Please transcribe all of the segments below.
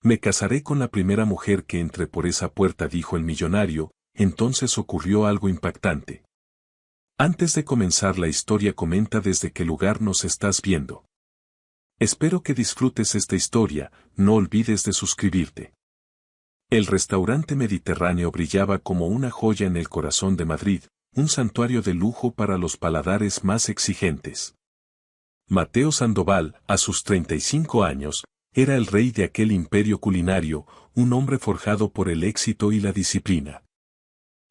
Me casaré con la primera mujer que entre por esa puerta, dijo el millonario. Entonces ocurrió algo impactante. Antes de comenzar la historia, comenta desde qué lugar nos estás viendo. Espero que disfrutes esta historia, no olvides de suscribirte. El restaurante mediterráneo brillaba como una joya en el corazón de Madrid, un santuario de lujo para los paladares más exigentes. Mateo Sandoval, a sus 35 años, era el rey de aquel imperio culinario, un hombre forjado por el éxito y la disciplina.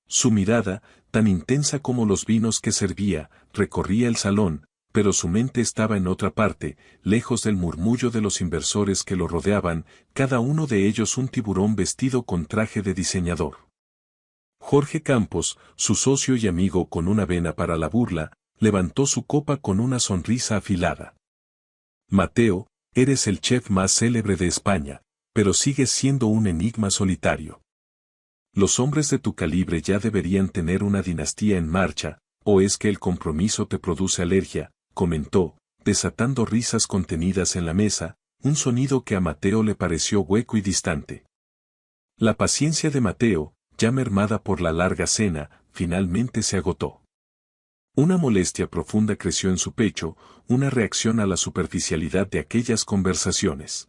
Su mirada, tan intensa como los vinos que servía, recorría el salón, pero su mente estaba en otra parte, lejos del murmullo de los inversores que lo rodeaban, cada uno de ellos un tiburón vestido con traje de diseñador. Jorge Campos, su socio y amigo con una vena para la burla, levantó su copa con una sonrisa afilada. Mateo, eres el chef más célebre de España, pero sigues siendo un enigma solitario. Los hombres de tu calibre ya deberían tener una dinastía en marcha, ¿o es que el compromiso te produce alergia?, comentó, desatando risas contenidas en la mesa, un sonido que a Mateo le pareció hueco y distante. La paciencia de Mateo, ya mermada por la larga cena, finalmente se agotó. Una molestia profunda creció en su pecho, una reacción a la superficialidad de aquellas conversaciones.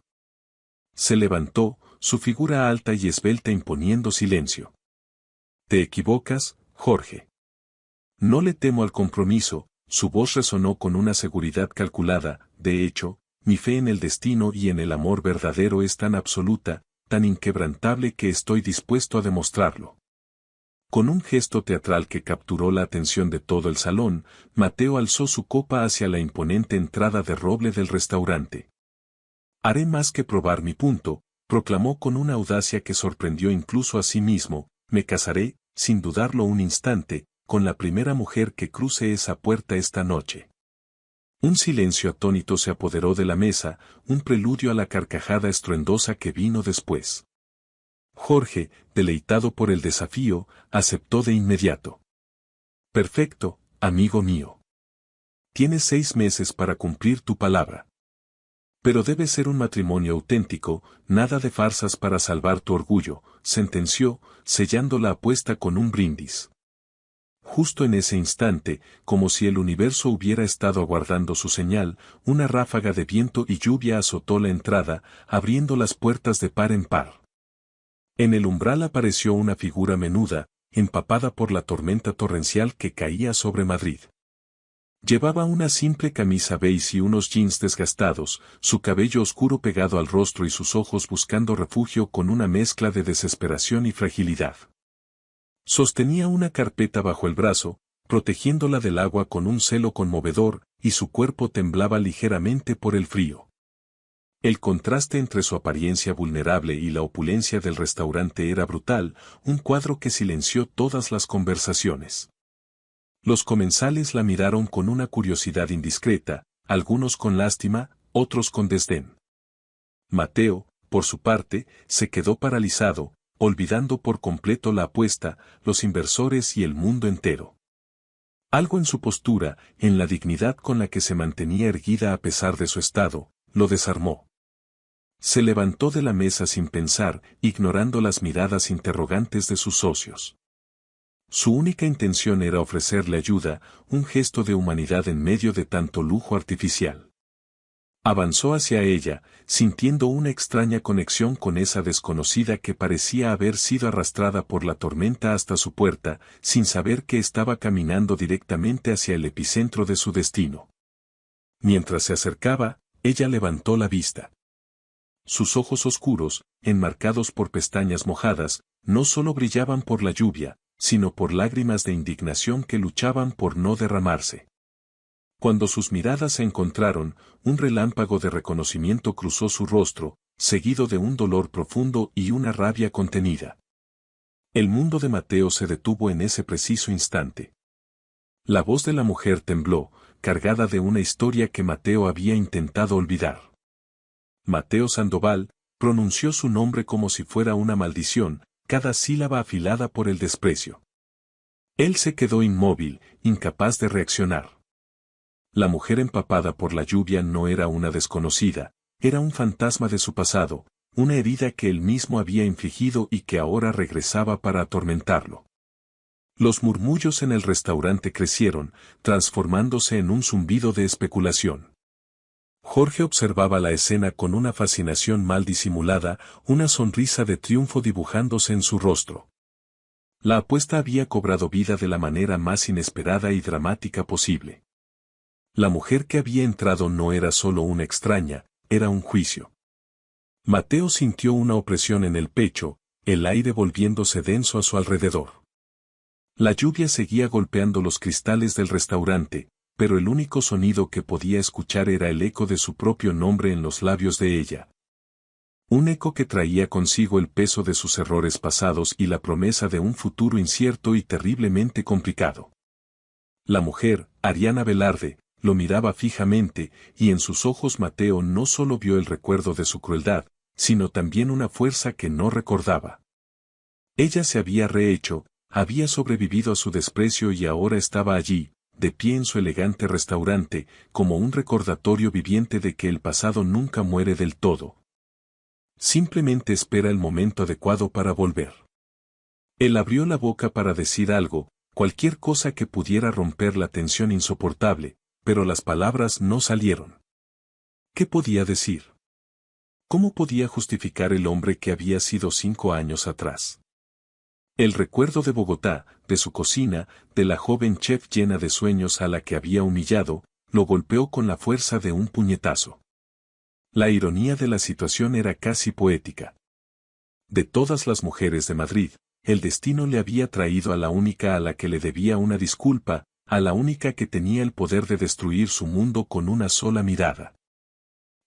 Se levantó, su figura alta y esbelta imponiendo silencio. Te equivocas, Jorge. No le temo al compromiso, su voz resonó con una seguridad calculada. De hecho, mi fe en el destino y en el amor verdadero es tan absoluta, tan inquebrantable que estoy dispuesto a demostrarlo. Con un gesto teatral que capturó la atención de todo el salón, Mateo alzó su copa hacia la imponente entrada de roble del restaurante. Haré más que probar mi punto, proclamó con una audacia que sorprendió incluso a sí mismo. Me casaré, sin dudarlo un instante, con la primera mujer que cruce esa puerta esta noche. Un silencio atónito se apoderó de la mesa, un preludio a la carcajada estruendosa que vino después. Jorge, deleitado por el desafío, aceptó de inmediato. Perfecto, amigo mío. Tienes 6 meses para cumplir tu palabra. Pero debe ser un matrimonio auténtico, nada de farsas para salvar tu orgullo, sentenció, sellando la apuesta con un brindis. Justo en ese instante, como si el universo hubiera estado aguardando su señal, una ráfaga de viento y lluvia azotó la entrada, abriendo las puertas de par en par. En el umbral apareció una figura menuda, empapada por la tormenta torrencial que caía sobre Madrid. Llevaba una simple camisa beige y unos jeans desgastados, su cabello oscuro pegado al rostro y sus ojos buscando refugio con una mezcla de desesperación y fragilidad. Sostenía una carpeta bajo el brazo, protegiéndola del agua con un celo conmovedor, y su cuerpo temblaba ligeramente por el frío. El contraste entre su apariencia vulnerable y la opulencia del restaurante era brutal, un cuadro que silenció todas las conversaciones. Los comensales la miraron con una curiosidad indiscreta, algunos con lástima, otros con desdén. Mateo, por su parte, se quedó paralizado, olvidando por completo la apuesta, los inversores y el mundo entero. Algo en su postura, en la dignidad con la que se mantenía erguida a pesar de su estado, lo desarmó. Se levantó de la mesa sin pensar, ignorando las miradas interrogantes de sus socios. Su única intención era ofrecerle ayuda, un gesto de humanidad en medio de tanto lujo artificial. Avanzó hacia ella, sintiendo una extraña conexión con esa desconocida que parecía haber sido arrastrada por la tormenta hasta su puerta, sin saber que estaba caminando directamente hacia el epicentro de su destino. Mientras se acercaba, ella levantó la vista. Sus ojos oscuros, enmarcados por pestañas mojadas, no solo brillaban por la lluvia, sino por lágrimas de indignación que luchaban por no derramarse. Cuando sus miradas se encontraron, un relámpago de reconocimiento cruzó su rostro, seguido de un dolor profundo y una rabia contenida. El mundo de Mateo se detuvo en ese preciso instante. La voz de la mujer tembló, cargada de una historia que Mateo había intentado olvidar. Mateo Sandoval pronunció su nombre como si fuera una maldición, cada sílaba afilada por el desprecio. Él se quedó inmóvil, incapaz de reaccionar. La mujer empapada por la lluvia no era una desconocida, era un fantasma de su pasado, una herida que él mismo había infligido y que ahora regresaba para atormentarlo. Los murmullos en el restaurante crecieron, transformándose en un zumbido de especulación. Jorge observaba la escena con una fascinación mal disimulada, una sonrisa de triunfo dibujándose en su rostro. La apuesta había cobrado vida de la manera más inesperada y dramática posible. La mujer que había entrado no era solo una extraña, era un juicio. Mateo sintió una opresión en el pecho, el aire volviéndose denso a su alrededor. La lluvia seguía golpeando los cristales del restaurante, pero el único sonido que podía escuchar era el eco de su propio nombre en los labios de ella. Un eco que traía consigo el peso de sus errores pasados y la promesa de un futuro incierto y terriblemente complicado. La mujer, Ariana Velarde, lo miraba fijamente, y en sus ojos Mateo no solo vio el recuerdo de su crueldad, sino también una fuerza que no recordaba. Ella se había rehecho, había sobrevivido a su desprecio y ahora estaba allí, de pie en su elegante restaurante, como un recordatorio viviente de que el pasado nunca muere del todo. Simplemente espera el momento adecuado para volver. Él abrió la boca para decir algo, cualquier cosa que pudiera romper la tensión insoportable, pero las palabras no salieron. ¿Qué podía decir? ¿Cómo podía justificar el hombre que había sido 5 años atrás? El recuerdo de Bogotá, de su cocina, de la joven chef llena de sueños a la que había humillado, lo golpeó con la fuerza de un puñetazo. La ironía de la situación era casi poética. De todas las mujeres de Madrid, el destino le había traído a la única a la que le debía una disculpa, a la única que tenía el poder de destruir su mundo con una sola mirada.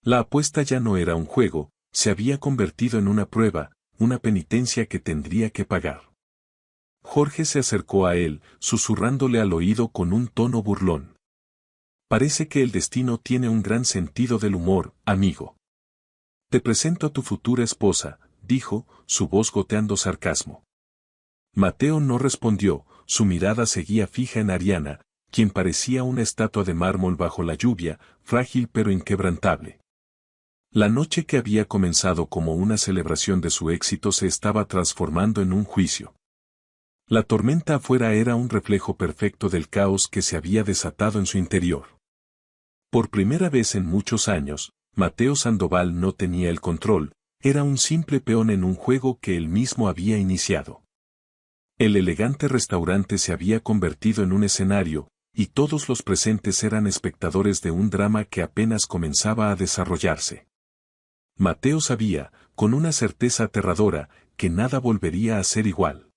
La apuesta ya no era un juego, se había convertido en una prueba, una penitencia que tendría que pagar. Jorge se acercó a él, susurrándole al oído con un tono burlón. Parece que el destino tiene un gran sentido del humor, amigo. Te presento a tu futura esposa, dijo, su voz goteando sarcasmo. Mateo no respondió, su mirada seguía fija en Ariana, quien parecía una estatua de mármol bajo la lluvia, frágil pero inquebrantable. La noche que había comenzado como una celebración de su éxito se estaba transformando en un juicio. La tormenta afuera era un reflejo perfecto del caos que se había desatado en su interior. Por primera vez en muchos años, Mateo Sandoval no tenía el control, era un simple peón en un juego que él mismo había iniciado. El elegante restaurante se había convertido en un escenario, y todos los presentes eran espectadores de un drama que apenas comenzaba a desarrollarse. Mateo sabía, con una certeza aterradora, que nada volvería a ser igual.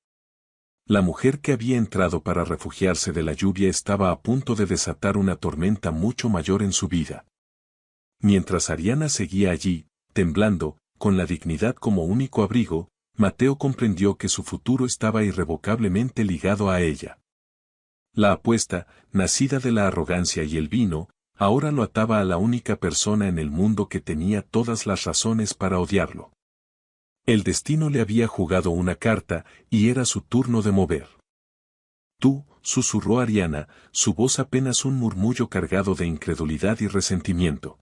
La mujer que había entrado para refugiarse de la lluvia estaba a punto de desatar una tormenta mucho mayor en su vida. Mientras Ariana seguía allí, temblando, con la dignidad como único abrigo, Mateo comprendió que su futuro estaba irrevocablemente ligado a ella. La apuesta, nacida de la arrogancia y el vino, ahora lo ataba a la única persona en el mundo que tenía todas las razones para odiarlo. El destino le había jugado una carta, y era su turno de mover. Tú, susurró Ariana, su voz apenas un murmullo cargado de incredulidad y resentimiento.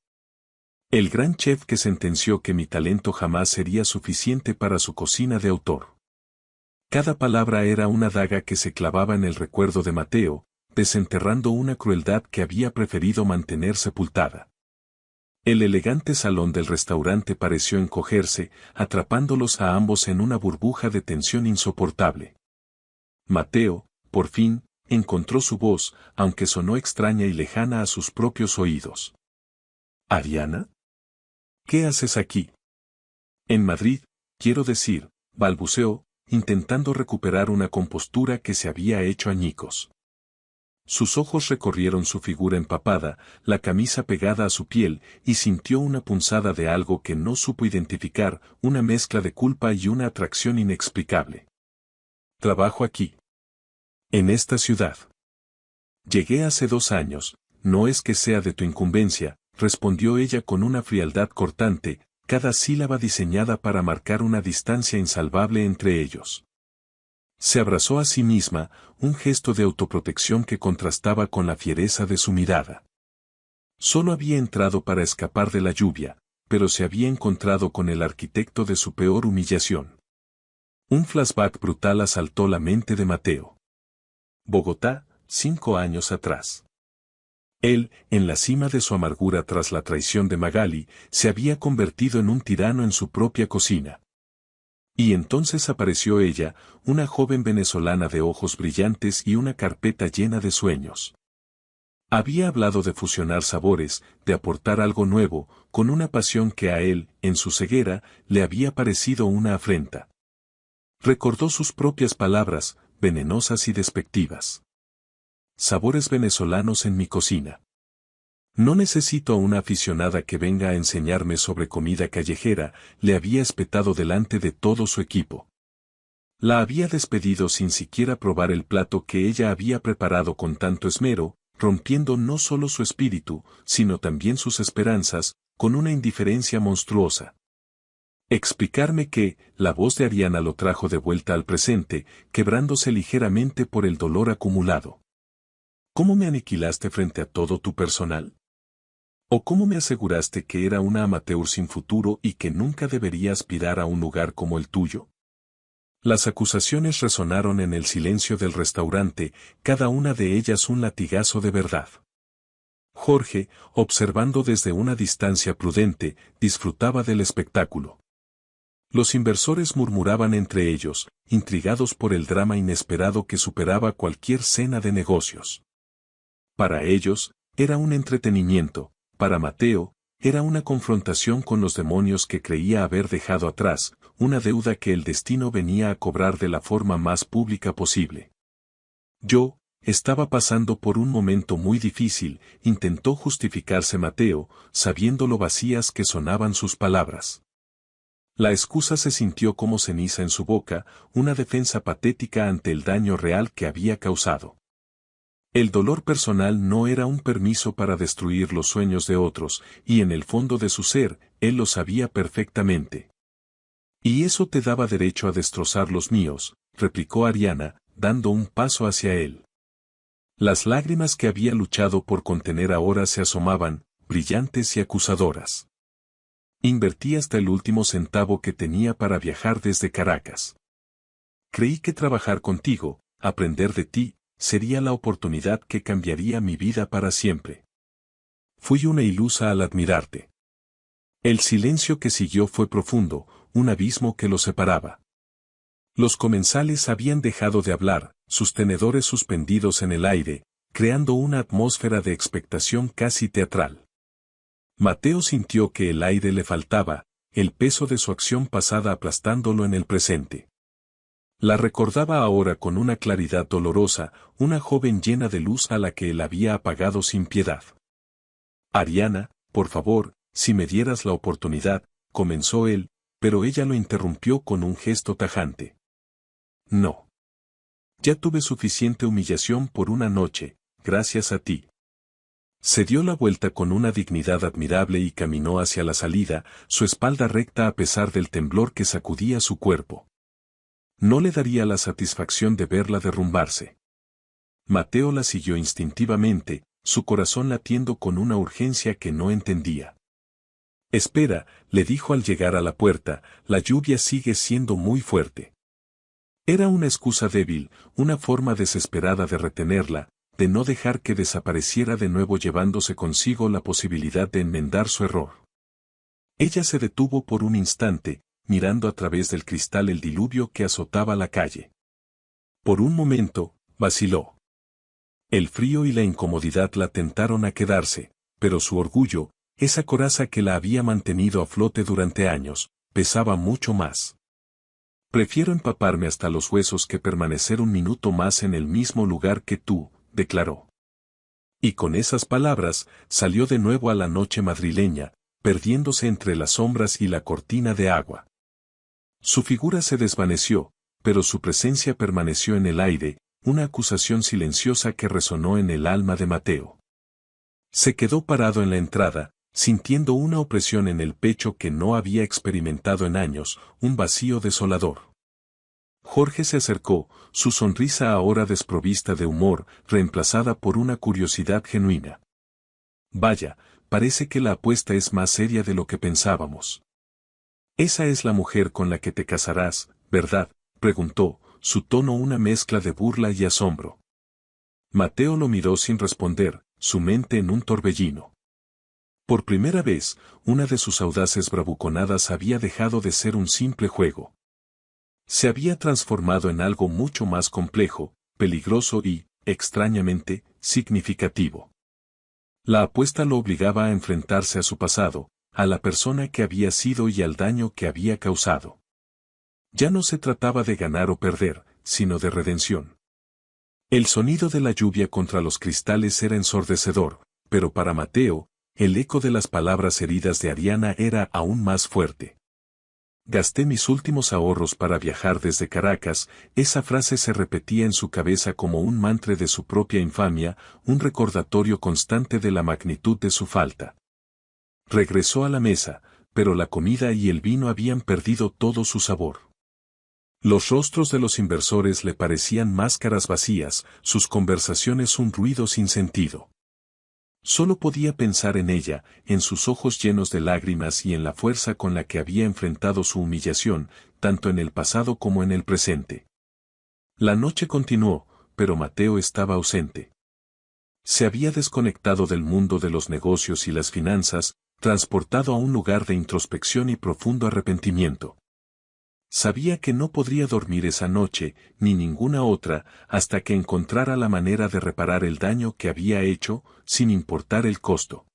El gran chef que sentenció que mi talento jamás sería suficiente para su cocina de autor. Cada palabra era una daga que se clavaba en el recuerdo de Mateo, desenterrando una crueldad que había preferido mantener sepultada. El elegante salón del restaurante pareció encogerse, atrapándolos a ambos en una burbuja de tensión insoportable. Mateo, por fin, encontró su voz, aunque sonó extraña y lejana a sus propios oídos. ¿Ariana? ¿Qué haces aquí? En Madrid, quiero decir, balbuceó, intentando recuperar una compostura que se había hecho añicos. Sus ojos recorrieron su figura empapada, la camisa pegada a su piel, y sintió una punzada de algo que no supo identificar, una mezcla de culpa y una atracción inexplicable. Trabajo aquí. En esta ciudad. Llegué hace 2 años, no es que sea de tu incumbencia, respondió ella con una frialdad cortante, cada sílaba diseñada para marcar una distancia insalvable entre ellos. Se abrazó a sí misma, un gesto de autoprotección que contrastaba con la fiereza de su mirada. Solo había entrado para escapar de la lluvia, pero se había encontrado con el arquitecto de su peor humillación. Un flashback brutal asaltó la mente de Mateo. Bogotá, 5 años atrás. Él, en la cima de su amargura tras la traición de Magali, se había convertido en un tirano en su propia cocina. Y entonces apareció ella, una joven venezolana de ojos brillantes y una carpeta llena de sueños. Había hablado de fusionar sabores, de aportar algo nuevo, con una pasión que a él, en su ceguera, le había parecido una afrenta. Recordó sus propias palabras, venenosas y despectivas. Sabores venezolanos en mi cocina. No necesito a una aficionada que venga a enseñarme sobre comida callejera, le había espetado delante de todo su equipo. La había despedido sin siquiera probar el plato que ella había preparado con tanto esmero, rompiendo no solo su espíritu, sino también sus esperanzas, con una indiferencia monstruosa. Explicarme que, la voz de Ariana lo trajo de vuelta al presente, quebrándose ligeramente por el dolor acumulado. ¿Cómo me aniquilaste frente a todo tu personal? ¿O cómo me aseguraste que era una amateur sin futuro y que nunca debería aspirar a un lugar como el tuyo? Las acusaciones resonaron en el silencio del restaurante, cada una de ellas un latigazo de verdad. Jorge, observando desde una distancia prudente, disfrutaba del espectáculo. Los inversores murmuraban entre ellos, intrigados por el drama inesperado que superaba cualquier cena de negocios. Para ellos, era un entretenimiento, para Mateo, era una confrontación con los demonios que creía haber dejado atrás, una deuda que el destino venía a cobrar de la forma más pública posible. Yo, estaba pasando por un momento muy difícil, intentó justificarse Mateo, sabiendo lo vacías que sonaban sus palabras. La excusa se sintió como ceniza en su boca, una defensa patética ante el daño real que había causado. El dolor personal no era un permiso para destruir los sueños de otros, y en el fondo de su ser, él lo sabía perfectamente. «Y eso te daba derecho a destrozar los míos», replicó Ariana, dando un paso hacia él. Las lágrimas que había luchado por contener ahora se asomaban, brillantes y acusadoras. Invertí hasta el último centavo que tenía para viajar desde Caracas. Creí que trabajar contigo, aprender de ti, sería la oportunidad que cambiaría mi vida para siempre. Fui una ilusa al admirarte. El silencio que siguió fue profundo, un abismo que los separaba. Los comensales habían dejado de hablar, sus tenedores suspendidos en el aire, creando una atmósfera de expectación casi teatral. Mateo sintió que el aire le faltaba, el peso de su acción pasada aplastándolo en el presente. La recordaba ahora con una claridad dolorosa, una joven llena de luz a la que él había apagado sin piedad. «Ariana, por favor, si me dieras la oportunidad», comenzó él, pero ella lo interrumpió con un gesto tajante. «No. Ya tuve suficiente humillación por una noche, gracias a ti». Se dio la vuelta con una dignidad admirable y caminó hacia la salida, su espalda recta a pesar del temblor que sacudía su cuerpo. No le daría la satisfacción de verla derrumbarse. Mateo la siguió instintivamente, su corazón latiendo con una urgencia que no entendía. «Espera», le dijo al llegar a la puerta, «la lluvia sigue siendo muy fuerte». Era una excusa débil, una forma desesperada de retenerla, de no dejar que desapareciera de nuevo llevándose consigo la posibilidad de enmendar su error. Ella se detuvo por un instante, mirando a través del cristal el diluvio que azotaba la calle. Por un momento, vaciló. El frío y la incomodidad la tentaron a quedarse, pero su orgullo, esa coraza que la había mantenido a flote durante años, pesaba mucho más. «Prefiero empaparme hasta los huesos que permanecer un minuto más en el mismo lugar que tú», declaró. Y con esas palabras, salió de nuevo a la noche madrileña, perdiéndose entre las sombras y la cortina de agua. Su figura se desvaneció, pero su presencia permaneció en el aire, una acusación silenciosa que resonó en el alma de Mateo. Se quedó parado en la entrada, sintiendo una opresión en el pecho que no había experimentado en años, un vacío desolador. Jorge se acercó, su sonrisa ahora desprovista de humor, reemplazada por una curiosidad genuina. «Vaya, parece que la apuesta es más seria de lo que pensábamos. Esa es la mujer con la que te casarás, ¿verdad?, preguntó, su tono una mezcla de burla y asombro. Mateo lo miró sin responder, su mente en un torbellino. Por primera vez, una de sus audaces bravuconadas había dejado de ser un simple juego. Se había transformado en algo mucho más complejo, peligroso y, extrañamente, significativo. La apuesta lo obligaba a enfrentarse a su pasado, a la persona que había sido y al daño que había causado. Ya no se trataba de ganar o perder, sino de redención. El sonido de la lluvia contra los cristales era ensordecedor, pero para Mateo, el eco de las palabras heridas de Ariana era aún más fuerte. Gasté mis últimos ahorros para viajar desde Caracas, esa frase se repetía en su cabeza como un mantra de su propia infamia, un recordatorio constante de la magnitud de su falta. Regresó a la mesa, pero la comida y el vino habían perdido todo su sabor. Los rostros de los inversores le parecían máscaras vacías, sus conversaciones un ruido sin sentido. Solo podía pensar en ella, en sus ojos llenos de lágrimas y en la fuerza con la que había enfrentado su humillación, tanto en el pasado como en el presente. La noche continuó, pero Mateo estaba ausente. Se había desconectado del mundo de los negocios y las finanzas, transportado a un lugar de introspección y profundo arrepentimiento. Sabía que no podría dormir esa noche, ni ninguna otra, hasta que encontrara la manera de reparar el daño que había hecho, sin importar el costo.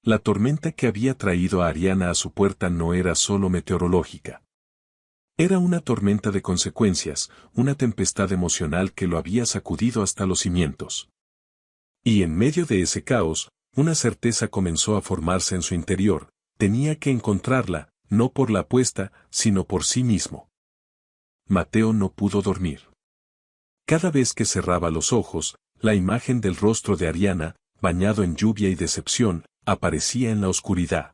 La tormenta que había traído a Ariana a su puerta no era solo meteorológica. Era una tormenta de consecuencias, una tempestad emocional que lo había sacudido hasta los cimientos. Y en medio de ese caos, una certeza comenzó a formarse en su interior: tenía que encontrarla, no por la apuesta, sino por sí mismo. Mateo no pudo dormir. Cada vez que cerraba los ojos, la imagen del rostro de Ariana, bañado en lluvia y decepción, aparecía en la oscuridad.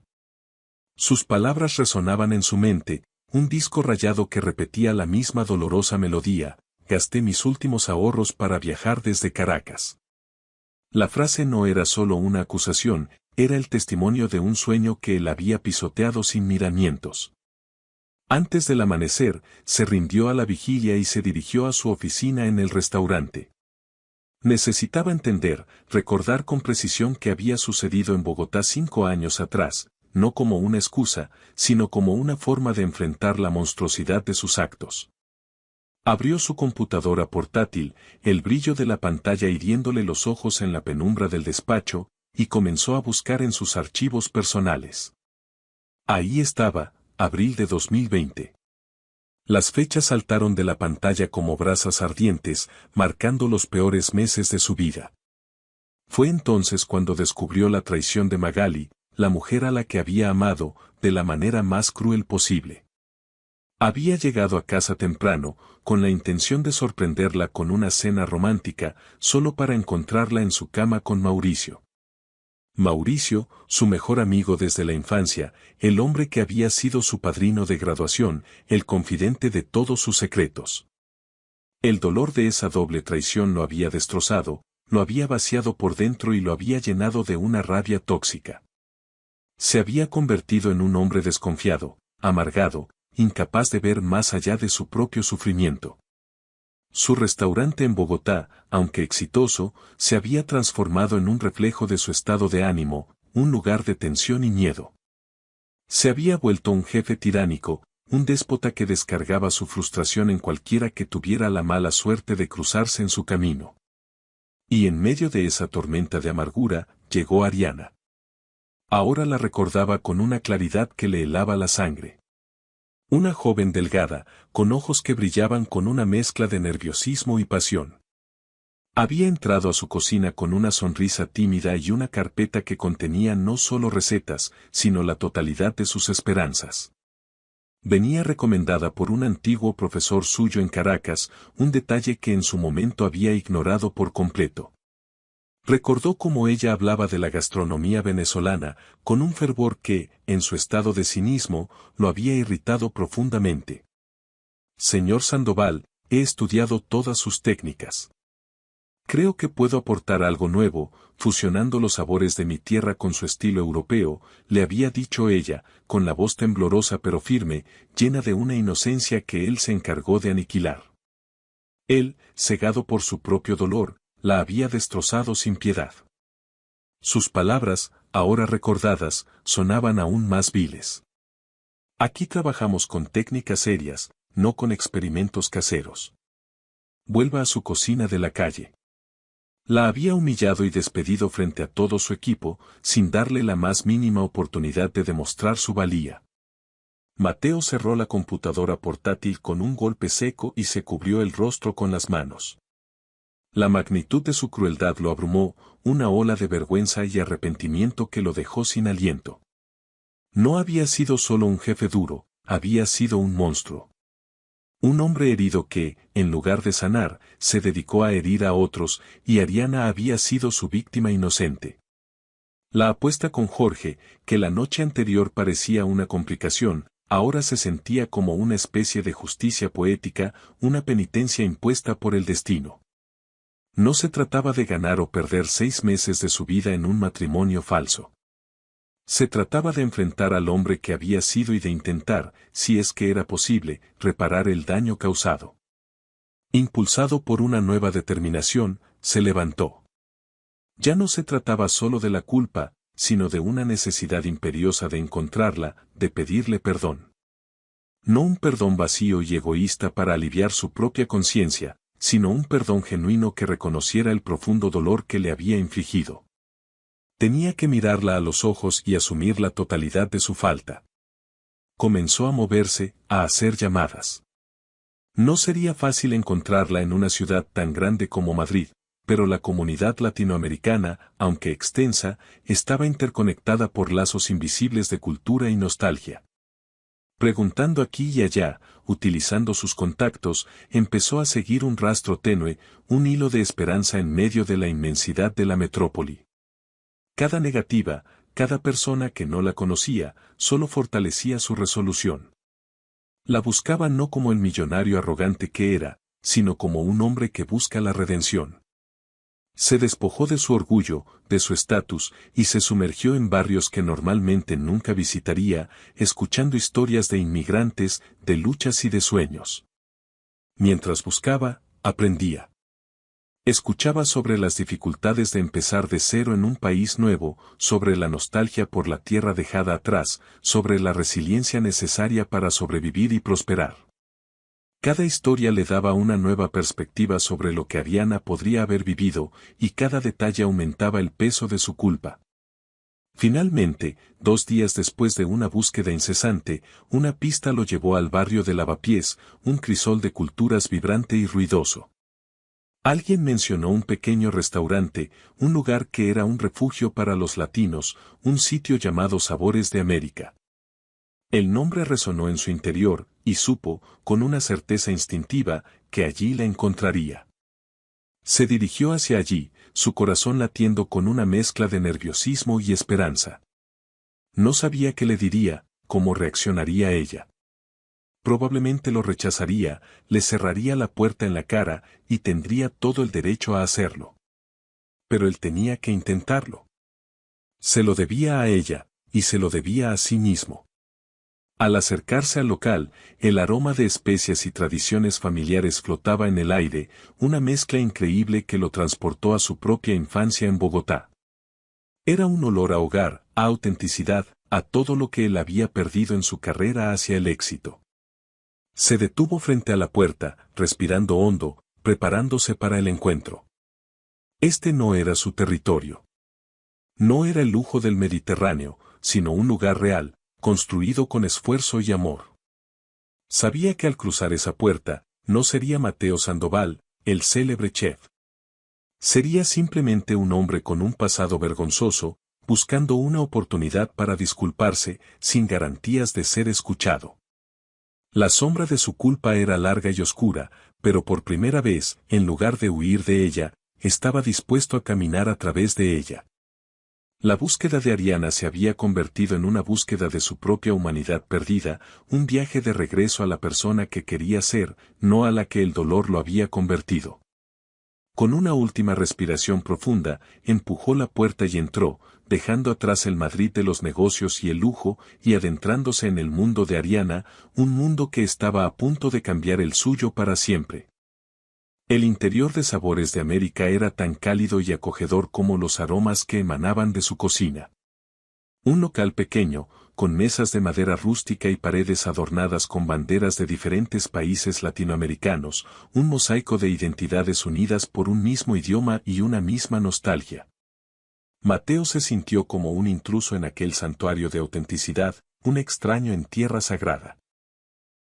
Sus palabras resonaban en su mente, un disco rayado que repetía la misma dolorosa melodía: gasté mis últimos ahorros para viajar desde Caracas. La frase no era solo una acusación, era el testimonio de un sueño que él había pisoteado sin miramientos. Antes del amanecer, se rindió a la vigilia y se dirigió a su oficina en el restaurante. Necesitaba entender, recordar con precisión qué había sucedido en Bogotá 5 años atrás, no como una excusa, sino como una forma de enfrentar la monstruosidad de sus actos. Abrió su computadora portátil, el brillo de la pantalla hiriéndole los ojos en la penumbra del despacho, y comenzó a buscar en sus archivos personales. Ahí estaba, abril de 2020. Las fechas saltaron de la pantalla como brasas ardientes, marcando los peores meses de su vida. Fue entonces cuando descubrió la traición de Magali, la mujer a la que había amado, de la manera más cruel posible. Había llegado a casa temprano, con la intención de sorprenderla con una cena romántica, solo para encontrarla en su cama con Mauricio. Mauricio, su mejor amigo desde la infancia, el hombre que había sido su padrino de graduación, el confidente de todos sus secretos. El dolor de esa doble traición lo había destrozado, lo había vaciado por dentro y lo había llenado de una rabia tóxica. Se había convertido en un hombre desconfiado, amargado, incapaz de ver más allá de su propio sufrimiento. Su restaurante en Bogotá, aunque exitoso, se había transformado en un reflejo de su estado de ánimo, un lugar de tensión y miedo. Se había vuelto un jefe tiránico, un déspota que descargaba su frustración en cualquiera que tuviera la mala suerte de cruzarse en su camino. Y en medio de esa tormenta de amargura, llegó Ariana. Ahora la recordaba con una claridad que le helaba la sangre. Una joven delgada, con ojos que brillaban con una mezcla de nerviosismo y pasión. Había entrado a su cocina con una sonrisa tímida y una carpeta que contenía no solo recetas, sino la totalidad de sus esperanzas. Venía recomendada por un antiguo profesor suyo en Caracas, un detalle que en su momento había ignorado por completo. Recordó cómo ella hablaba de la gastronomía venezolana, con un fervor que, en su estado de cinismo, lo había irritado profundamente. Señor Sandoval, he estudiado todas sus técnicas. Creo que puedo aportar algo nuevo, fusionando los sabores de mi tierra con su estilo europeo, le había dicho ella, con la voz temblorosa pero firme, llena de una inocencia que él se encargó de aniquilar. Él, cegado por su propio dolor, la había destrozado sin piedad. Sus palabras, ahora recordadas, sonaban aún más viles. Aquí trabajamos con técnicas serias, no con experimentos caseros. Vuelva a su cocina de la calle. La había humillado y despedido frente a todo su equipo, sin darle la más mínima oportunidad de demostrar su valía. Mateo cerró la computadora portátil con un golpe seco y se cubrió el rostro con las manos. La magnitud de su crueldad lo abrumó, una ola de vergüenza y arrepentimiento que lo dejó sin aliento. No había sido solo un jefe duro, había sido un monstruo. Un hombre herido que, en lugar de sanar, se dedicó a herir a otros, y Ariana había sido su víctima inocente. La apuesta con Jorge, que la noche anterior parecía una complicación, ahora se sentía como una especie de justicia poética, una penitencia impuesta por el destino. No se trataba de ganar o perder 6 meses de su vida en un matrimonio falso. Se trataba de enfrentar al hombre que había sido y de intentar, si es que era posible, reparar el daño causado. Impulsado por una nueva determinación, se levantó. Ya no se trataba solo de la culpa, sino de una necesidad imperiosa de encontrarla, de pedirle perdón. No un perdón vacío y egoísta para aliviar su propia conciencia, sino un perdón genuino que reconociera el profundo dolor que le había infligido. Tenía que mirarla a los ojos y asumir la totalidad de su falta. Comenzó a moverse, a hacer llamadas. No sería fácil encontrarla en una ciudad tan grande como Madrid, pero la comunidad latinoamericana, aunque extensa, estaba interconectada por lazos invisibles de cultura y nostalgia. Preguntando aquí y allá, utilizando sus contactos, empezó a seguir un rastro tenue, un hilo de esperanza en medio de la inmensidad de la metrópoli. Cada negativa, cada persona que no la conocía, solo fortalecía su resolución. La buscaba no como el millonario arrogante que era, sino como un hombre que busca la redención. Se despojó de su orgullo, de su estatus, y se sumergió en barrios que normalmente nunca visitaría, escuchando historias de inmigrantes, de luchas y de sueños. Mientras buscaba, aprendía. Escuchaba sobre las dificultades de empezar de cero en un país nuevo, sobre la nostalgia por la tierra dejada atrás, sobre la resiliencia necesaria para sobrevivir y prosperar. Cada historia le daba una nueva perspectiva sobre lo que Ariana podría haber vivido, y cada detalle aumentaba el peso de su culpa. Finalmente, 2 días después de una búsqueda incesante, una pista lo llevó al barrio de Lavapiés, un crisol de culturas vibrante y ruidoso. Alguien mencionó un pequeño restaurante, un lugar que era un refugio para los latinos, un sitio llamado Sabores de América. El nombre resonó en su interior, y supo, con una certeza instintiva, que allí la encontraría. Se dirigió hacia allí, su corazón latiendo con una mezcla de nerviosismo y esperanza. No sabía qué le diría, cómo reaccionaría ella. Probablemente lo rechazaría, le cerraría la puerta en la cara, y tendría todo el derecho a hacerlo. Pero él tenía que intentarlo. Se lo debía a ella, y se lo debía a sí mismo. Al acercarse al local, el aroma de especias y tradiciones familiares flotaba en el aire, una mezcla increíble que lo transportó a su propia infancia en Bogotá. Era un olor a hogar, a autenticidad, a todo lo que él había perdido en su carrera hacia el éxito. Se detuvo frente a la puerta, respirando hondo, preparándose para el encuentro. Este no era su territorio. No era el lujo del Mediterráneo, sino un lugar real, construido con esfuerzo y amor. Sabía que al cruzar esa puerta, no sería Mateo Sandoval, el célebre chef. Sería simplemente un hombre con un pasado vergonzoso, buscando una oportunidad para disculparse, sin garantías de ser escuchado. La sombra de su culpa era larga y oscura, pero por primera vez, en lugar de huir de ella, estaba dispuesto a caminar a través de ella. La búsqueda de Ariana se había convertido en una búsqueda de su propia humanidad perdida, un viaje de regreso a la persona que quería ser, no a la que el dolor lo había convertido. Con una última respiración profunda, empujó la puerta y entró, dejando atrás el Madrid de los negocios y el lujo, y adentrándose en el mundo de Ariana, un mundo que estaba a punto de cambiar el suyo para siempre. El interior de Sabores de América era tan cálido y acogedor como los aromas que emanaban de su cocina. Un local pequeño, con mesas de madera rústica y paredes adornadas con banderas de diferentes países latinoamericanos, un mosaico de identidades unidas por un mismo idioma y una misma nostalgia. Mateo se sintió como un intruso en aquel santuario de autenticidad, un extraño en tierra sagrada.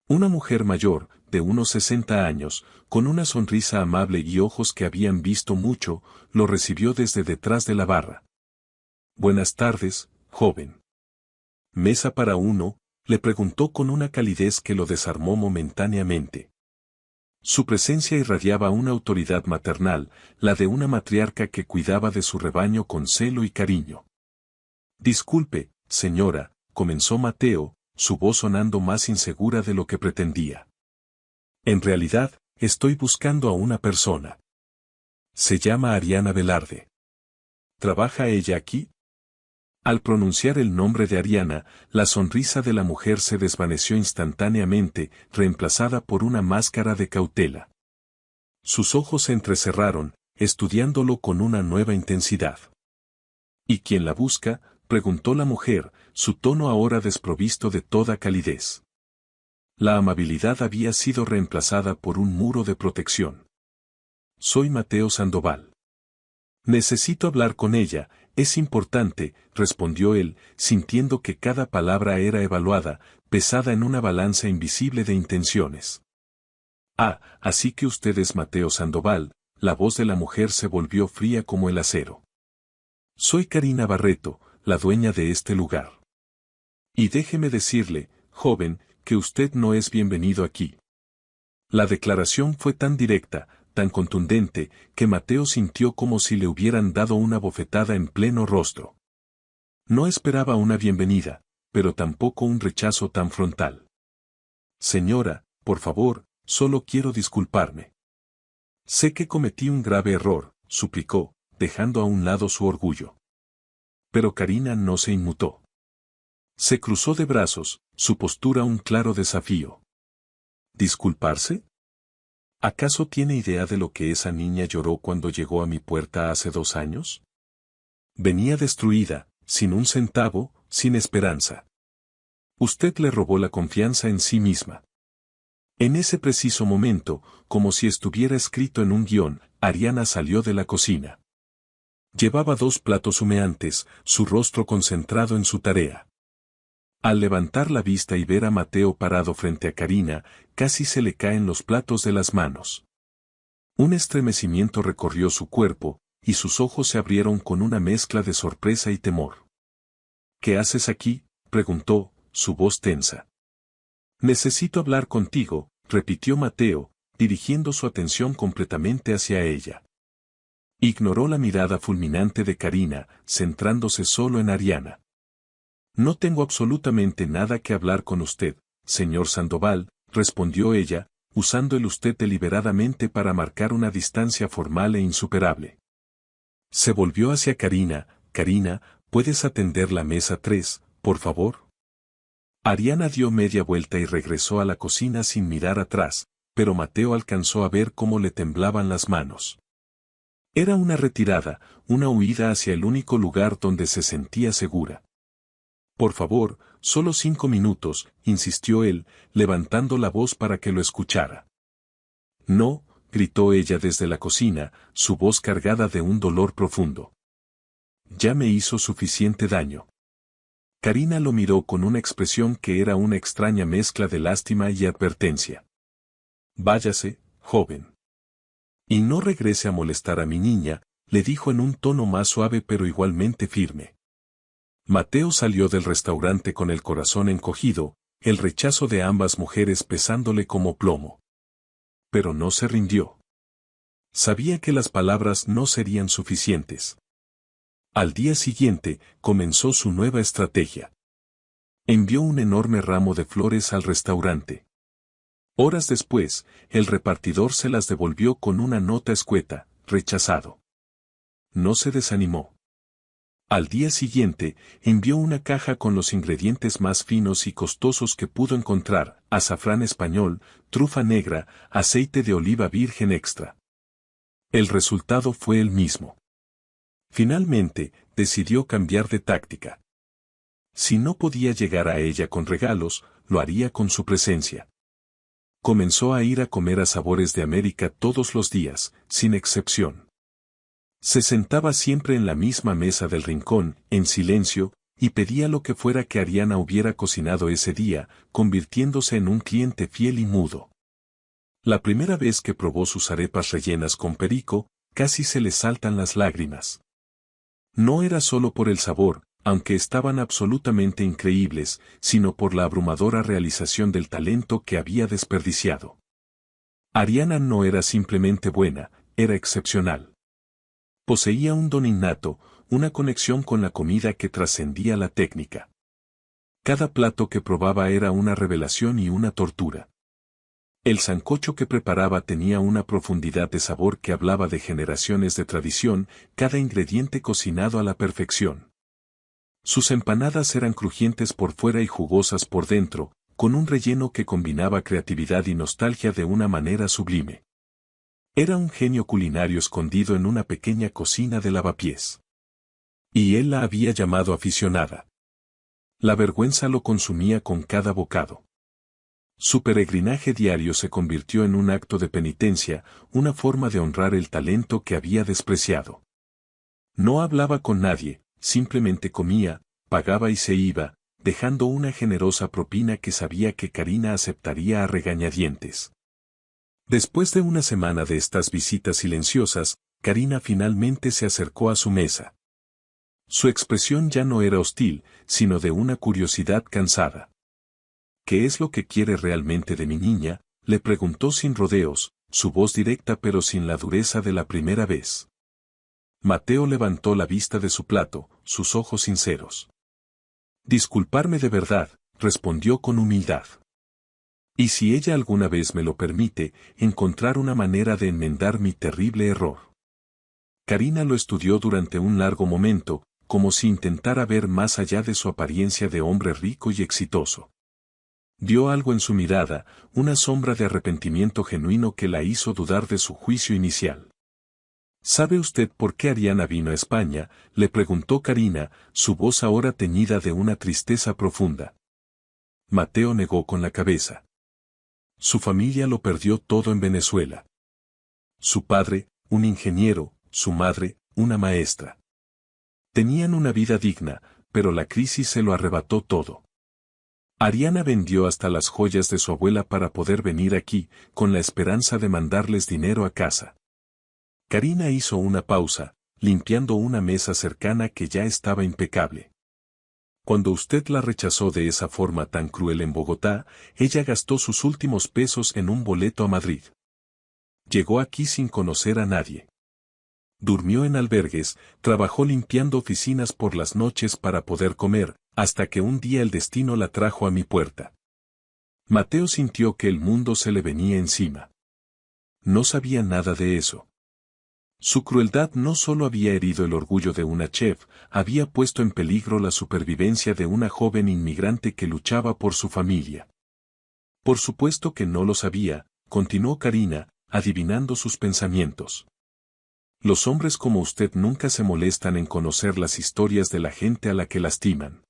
Una mujer mayor, de unos 60 años, con una sonrisa amable y ojos que habían visto mucho, lo recibió desde detrás de la barra. «Buenas tardes, joven». «¿Mesa para uno?», le preguntó con una calidez que lo desarmó momentáneamente. Su presencia irradiaba una autoridad maternal, la de una matriarca que cuidaba de su rebaño con celo y cariño. «Disculpe, señora», comenzó Mateo, su voz sonando más insegura de lo que pretendía. «En realidad, estoy buscando a una persona. Se llama Ariana Velarde. ¿Trabaja ella aquí?». Al pronunciar el nombre de Ariana, la sonrisa de la mujer se desvaneció instantáneamente, reemplazada por una máscara de cautela. Sus ojos se entrecerraron, estudiándolo con una nueva intensidad. «¿Y quién la busca?», preguntó la mujer, su tono ahora desprovisto de toda calidez. La amabilidad había sido reemplazada por un muro de protección. «Soy Mateo Sandoval. Necesito hablar con ella, es importante», respondió él, sintiendo que cada palabra era evaluada, pesada en una balanza invisible de intenciones. «Ah, así que usted es Mateo Sandoval», la voz de la mujer se volvió fría como el acero. «Soy Karina Barreto, la dueña de este lugar. Y déjeme decirle, joven, que usted no es bienvenido aquí». La declaración fue tan directa, tan contundente, que Mateo sintió como si le hubieran dado una bofetada en pleno rostro. No esperaba una bienvenida, pero tampoco un rechazo tan frontal. «Señora, por favor, solo quiero disculparme. Sé que cometí un grave error», suplicó, dejando a un lado su orgullo. Pero Karina no se inmutó. Se cruzó de brazos, su postura un claro desafío. ¿Disculparse? ¿Acaso tiene idea de lo que esa niña lloró cuando llegó a mi puerta hace 2 años? Venía destruida, sin un centavo, sin esperanza. Usted le robó la confianza en sí misma. En ese preciso momento, como si estuviera escrito en un guión, Ariana salió de la cocina. Llevaba 2 platos humeantes, su rostro concentrado en su tarea. Al levantar la vista y ver a Mateo parado frente a Karina, casi se le caen los platos de las manos. Un estremecimiento recorrió su cuerpo, y sus ojos se abrieron con una mezcla de sorpresa y temor. «¿Qué haces aquí?», preguntó, su voz tensa. «Necesito hablar contigo», repitió Mateo, dirigiendo su atención completamente hacia ella. Ignoró la mirada fulminante de Karina, centrándose solo en Ariana. «No tengo absolutamente nada que hablar con usted, señor Sandoval», respondió ella, usando el usted deliberadamente para marcar una distancia formal e insuperable. Se volvió hacia Karina. «Karina, ¿puedes atender la mesa 3, por favor?». Ariana dio media vuelta y regresó a la cocina sin mirar atrás, pero Mateo alcanzó a ver cómo le temblaban las manos. Era una retirada, una huida hacia el único lugar donde se sentía segura. «Por favor, solo 5 minutos», insistió él, levantando la voz para que lo escuchara. «No», gritó ella desde la cocina, su voz cargada de un dolor profundo. «Ya me hizo suficiente daño». Karina lo miró con una expresión que era una extraña mezcla de lástima y advertencia. «Váyase, joven. Y no regrese a molestar a mi niña», le dijo en un tono más suave pero igualmente firme. Mateo salió del restaurante con el corazón encogido, el rechazo de ambas mujeres pesándole como plomo. Pero no se rindió. Sabía que las palabras no serían suficientes. Al día siguiente, comenzó su nueva estrategia. Envió un enorme ramo de flores al restaurante. Horas después, el repartidor se las devolvió con una nota escueta: rechazado. No se desanimó. Al día siguiente, envió una caja con los ingredientes más finos y costosos que pudo encontrar: azafrán español, trufa negra, aceite de oliva virgen extra. El resultado fue el mismo. Finalmente, decidió cambiar de táctica. Si no podía llegar a ella con regalos, lo haría con su presencia. Comenzó a ir a comer a Sabores de América todos los días, sin excepción. Se sentaba siempre en la misma mesa del rincón, en silencio, y pedía lo que fuera que Ariana hubiera cocinado ese día, convirtiéndose en un cliente fiel y mudo. La primera vez que probó sus arepas rellenas con perico, casi se le saltan las lágrimas. No era solo por el sabor, aunque estaban absolutamente increíbles, sino por la abrumadora realización del talento que había desperdiciado. Ariana no era simplemente buena, era excepcional. Poseía un don innato, una conexión con la comida que trascendía la técnica. Cada plato que probaba era una revelación y una tortura. El sancocho que preparaba tenía una profundidad de sabor que hablaba de generaciones de tradición, cada ingrediente cocinado a la perfección. Sus empanadas eran crujientes por fuera y jugosas por dentro, con un relleno que combinaba creatividad y nostalgia de una manera sublime. Era un genio culinario escondido en una pequeña cocina de lavapiés. Y él la había llamado aficionada. La vergüenza lo consumía con cada bocado. Su peregrinaje diario se convirtió en un acto de penitencia, una forma de honrar el talento que había despreciado. No hablaba con nadie, simplemente comía, pagaba y se iba, dejando una generosa propina que sabía que Karina aceptaría a regañadientes. Después de una semana de estas visitas silenciosas, Karina finalmente se acercó a su mesa. Su expresión ya no era hostil, sino de una curiosidad cansada. ¿Qué es lo que quiere realmente de mi niña?, le preguntó sin rodeos, su voz directa pero sin la dureza de la primera vez. Mateo levantó la vista de su plato, sus ojos sinceros. Disculparme de verdad, respondió con humildad. Y si ella alguna vez me lo permite, encontrar una manera de enmendar mi terrible error. Karina lo estudió durante un largo momento, como si intentara ver más allá de su apariencia de hombre rico y exitoso. Vio algo en su mirada, una sombra de arrepentimiento genuino que la hizo dudar de su juicio inicial. ¿Sabe usted por qué Ariana vino a España?, le preguntó Karina, su voz ahora teñida de una tristeza profunda. Mateo negó con la cabeza. Su familia lo perdió todo en Venezuela. Su padre, un ingeniero, su madre, una maestra. Tenían una vida digna, pero la crisis se lo arrebató todo. Ariana vendió hasta las joyas de su abuela para poder venir aquí, con la esperanza de mandarles dinero a casa. Karina hizo una pausa, limpiando una mesa cercana que ya estaba impecable. Cuando usted la rechazó de esa forma tan cruel en Bogotá, ella gastó sus últimos pesos en un boleto a Madrid. Llegó aquí sin conocer a nadie. Durmió en albergues, trabajó limpiando oficinas por las noches para poder comer, hasta que un día el destino la trajo a mi puerta. Mateo sintió que el mundo se le venía encima. No sabía nada de eso. Su crueldad no solo había herido el orgullo de una chef, había puesto en peligro la supervivencia de una joven inmigrante que luchaba por su familia. Por supuesto que no lo sabía, continuó Karina, adivinando sus pensamientos. Los hombres como usted nunca se molestan en conocer las historias de la gente a la que lastiman.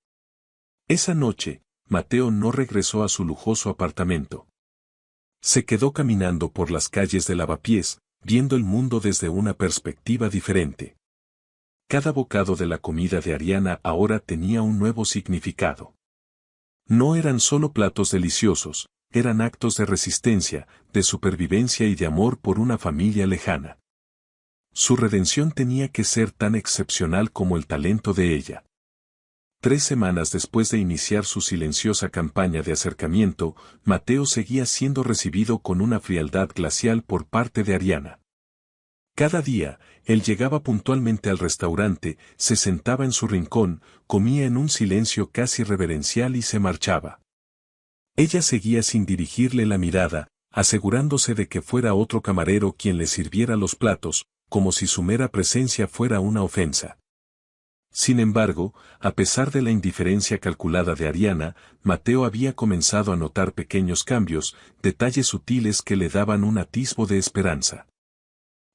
Esa noche, Mateo no regresó a su lujoso apartamento. Se quedó caminando por las calles de Lavapiés, viendo el mundo desde una perspectiva diferente. Cada bocado de la comida de Ariana ahora tenía un nuevo significado. No eran solo platos deliciosos, eran actos de resistencia, de supervivencia y de amor por una familia lejana. Su redención tenía que ser tan excepcional como el talento de ella. 3 semanas después de iniciar su silenciosa campaña de acercamiento, Mateo seguía siendo recibido con una frialdad glacial por parte de Ariana. Cada día, él llegaba puntualmente al restaurante, se sentaba en su rincón, comía en un silencio casi reverencial y se marchaba. Ella seguía sin dirigirle la mirada, asegurándose de que fuera otro camarero quien le sirviera los platos, como si su mera presencia fuera una ofensa. Sin embargo, a pesar de la indiferencia calculada de Ariana, Mateo había comenzado a notar pequeños cambios, detalles sutiles que le daban un atisbo de esperanza.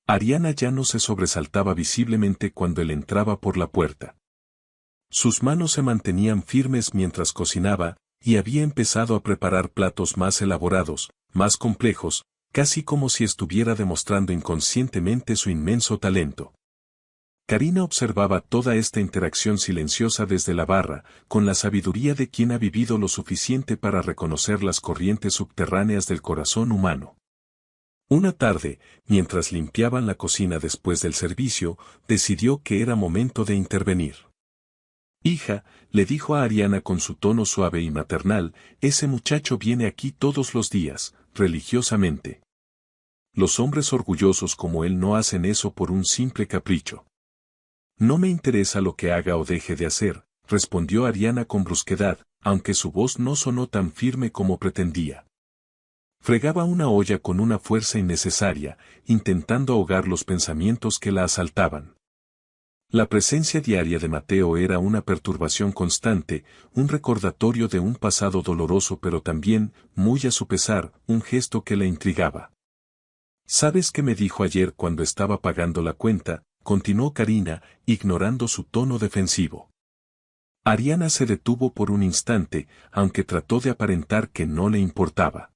Ariana ya no se sobresaltaba visiblemente cuando él entraba por la puerta. Sus manos se mantenían firmes mientras cocinaba, y había empezado a preparar platos más elaborados, más complejos, casi como si estuviera demostrando inconscientemente su inmenso talento. Karina observaba toda esta interacción silenciosa desde la barra, con la sabiduría de quien ha vivido lo suficiente para reconocer las corrientes subterráneas del corazón humano. Una tarde, mientras limpiaban la cocina después del servicio, decidió que era momento de intervenir. «Hija», le dijo a Ariana con su tono suave y maternal, «ese muchacho viene aquí todos los días, religiosamente. Los hombres orgullosos como él no hacen eso por un simple capricho». «No me interesa lo que haga o deje de hacer», respondió Ariana con brusquedad, aunque su voz no sonó tan firme como pretendía. Fregaba una olla con una fuerza innecesaria, intentando ahogar los pensamientos que la asaltaban. La presencia diaria de Mateo era una perturbación constante, un recordatorio de un pasado doloroso pero también, muy a su pesar, un gesto que la intrigaba. «¿Sabes qué me dijo ayer cuando estaba pagando la cuenta?», continuó Karina, ignorando su tono defensivo. Ariana se detuvo por un instante, aunque trató de aparentar que no le importaba.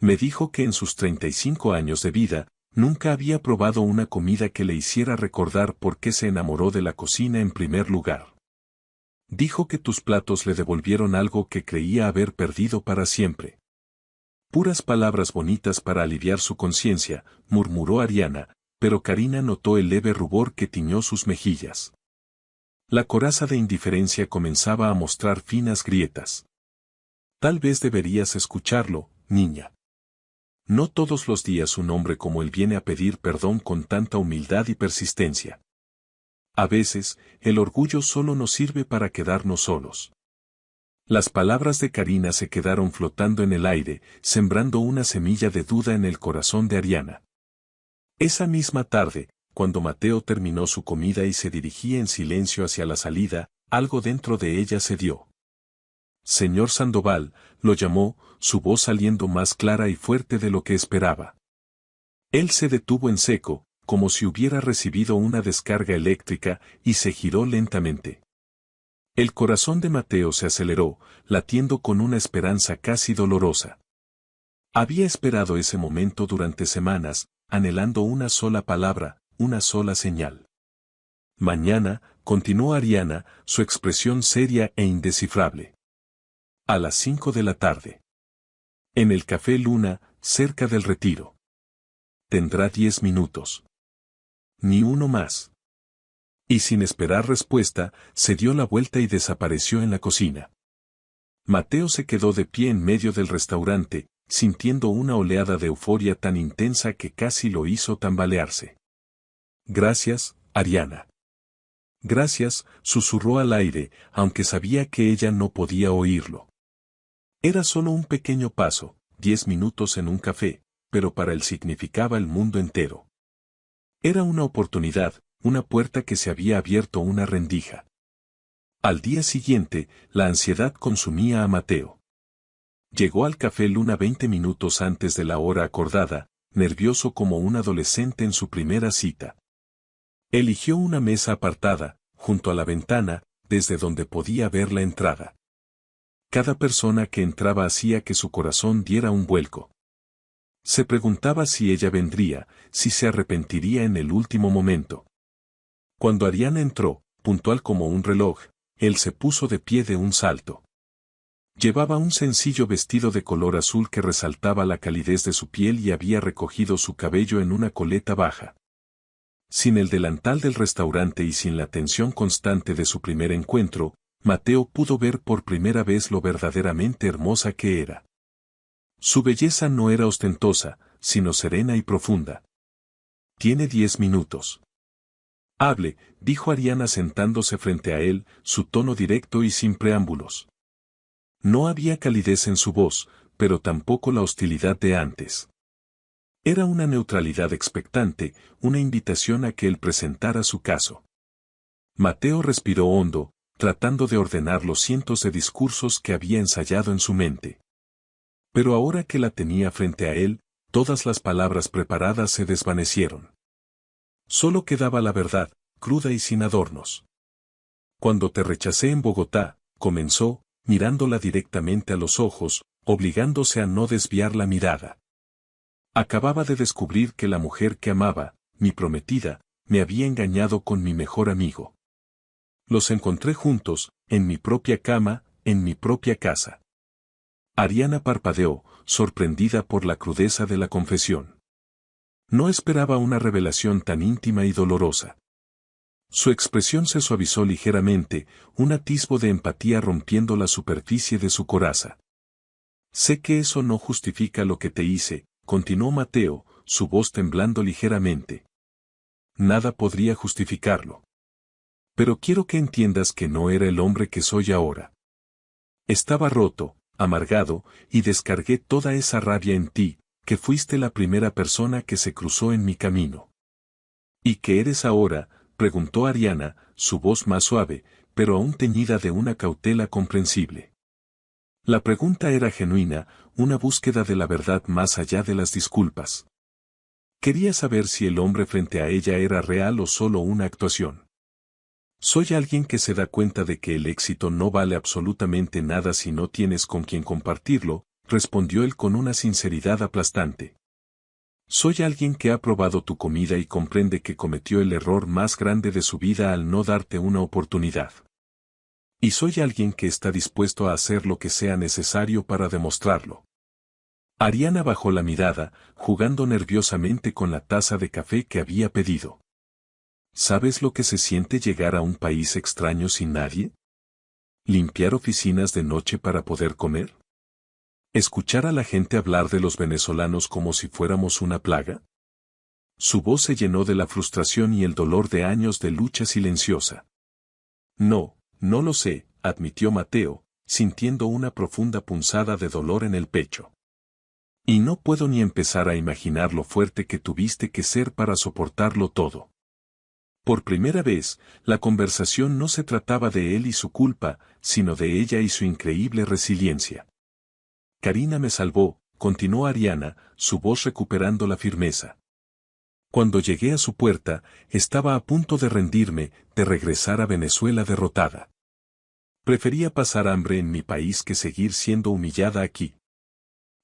«Me dijo que en sus 35 años de vida, nunca había probado una comida que le hiciera recordar por qué se enamoró de la cocina en primer lugar. Dijo que tus platos le devolvieron algo que creía haber perdido para siempre». «Puras palabras bonitas para aliviar su conciencia», murmuró Ariana, pero Karina notó el leve rubor que tiñó sus mejillas. La coraza de indiferencia comenzaba a mostrar finas grietas. «Tal vez deberías escucharlo, niña. No todos los días un hombre como él viene a pedir perdón con tanta humildad y persistencia. A veces, el orgullo solo nos sirve para quedarnos solos». Las palabras de Karina se quedaron flotando en el aire, sembrando una semilla de duda en el corazón de Ariana. Esa misma tarde, cuando Mateo terminó su comida y se dirigía en silencio hacia la salida, algo dentro de ella se dio. «Señor Sandoval», lo llamó, su voz saliendo más clara y fuerte de lo que esperaba. Él se detuvo en seco, como si hubiera recibido una descarga eléctrica, y se giró lentamente. El corazón de Mateo se aceleró, latiendo con una esperanza casi dolorosa. Había esperado ese momento durante semanas, anhelando una sola palabra, una sola señal. «Mañana», continuó Ariana, su expresión seria e indescifrable. «A las 5 de la tarde. En el Café Luna, cerca del Retiro. Tendrá 10 minutos. Ni uno más». Y sin esperar respuesta, se dio la vuelta y desapareció en la cocina. Mateo se quedó de pie en medio del restaurante, sintiendo una oleada de euforia tan intensa que casi lo hizo tambalearse. «Gracias, Ariana». «Gracias», susurró al aire, aunque sabía que ella no podía oírlo. Era solo un pequeño paso, 10 minutos en un café, pero para él significaba el mundo entero. Era una oportunidad, una puerta que se había abierto, una rendija. Al día siguiente, la ansiedad consumía a Mateo. Llegó al Café Luna 20 minutos antes de la hora acordada, nervioso como un adolescente en su primera cita. Eligió una mesa apartada, junto a la ventana, desde donde podía ver la entrada. Cada persona que entraba hacía que su corazón diera un vuelco. Se preguntaba si ella vendría, si se arrepentiría en el último momento. Cuando Ariana entró, puntual como un reloj, él se puso de pie de un salto. Llevaba un sencillo vestido de color azul que resaltaba la calidez de su piel y había recogido su cabello en una coleta baja. Sin el delantal del restaurante y sin la tensión constante de su primer encuentro, Mateo pudo ver por primera vez lo verdaderamente hermosa que era. Su belleza no era ostentosa, sino serena y profunda. «Tiene 10 minutos. Hable», dijo Ariana sentándose frente a él, su tono directo y sin preámbulos. No había calidez en su voz, pero tampoco la hostilidad de antes. Era una neutralidad expectante, una invitación a que él presentara su caso. Mateo respiró hondo, tratando de ordenar los cientos de discursos que había ensayado en su mente. Pero ahora que la tenía frente a él, todas las palabras preparadas se desvanecieron. Solo quedaba la verdad, cruda y sin adornos. Cuando te rechacé en Bogotá, comenzó, mirándola directamente a los ojos, obligándose a no desviar la mirada. Acababa de descubrir que la mujer que amaba, mi prometida, me había engañado con mi mejor amigo. Los encontré juntos, en mi propia cama, en mi propia casa. Ariana parpadeó, sorprendida por la crudeza de la confesión. No esperaba una revelación tan íntima y dolorosa. Su expresión se suavizó ligeramente, un atisbo de empatía rompiendo la superficie de su coraza. Sé que eso no justifica lo que te hice, continuó Mateo, su voz temblando ligeramente. Nada podría justificarlo. Pero quiero que entiendas que no era el hombre que soy ahora. Estaba roto, amargado, y descargué toda esa rabia en ti, que fuiste la primera persona que se cruzó en mi camino. ¿Y qué eres ahora?, preguntó Ariana, su voz más suave, pero aún teñida de una cautela comprensible. La pregunta era genuina, una búsqueda de la verdad más allá de las disculpas. Quería saber si el hombre frente a ella era real o solo una actuación. Soy alguien que se da cuenta de que el éxito no vale absolutamente nada si no tienes con quien compartirlo, respondió él con una sinceridad aplastante. Soy alguien que ha probado tu comida y comprende que cometió el error más grande de su vida al no darte una oportunidad. Y soy alguien que está dispuesto a hacer lo que sea necesario para demostrarlo. Ariana bajó la mirada, jugando nerviosamente con la taza de café que había pedido. ¿Sabes lo que se siente llegar a un país extraño sin nadie? ¿Limpiar oficinas de noche para poder comer? ¿Escuchar a la gente hablar de los venezolanos como si fuéramos una plaga? Su voz se llenó de la frustración y el dolor de años de lucha silenciosa. No, no lo sé, admitió Mateo, sintiendo una profunda punzada de dolor en el pecho. Y no puedo ni empezar a imaginar lo fuerte que tuviste que ser para soportarlo todo. Por primera vez, la conversación no se trataba de él y su culpa, sino de ella y su increíble resiliencia. Karina me salvó, continuó Ariana, su voz recuperando la firmeza. Cuando llegué a su puerta, estaba a punto de rendirme, de regresar a Venezuela derrotada. Prefería pasar hambre en mi país que seguir siendo humillada aquí.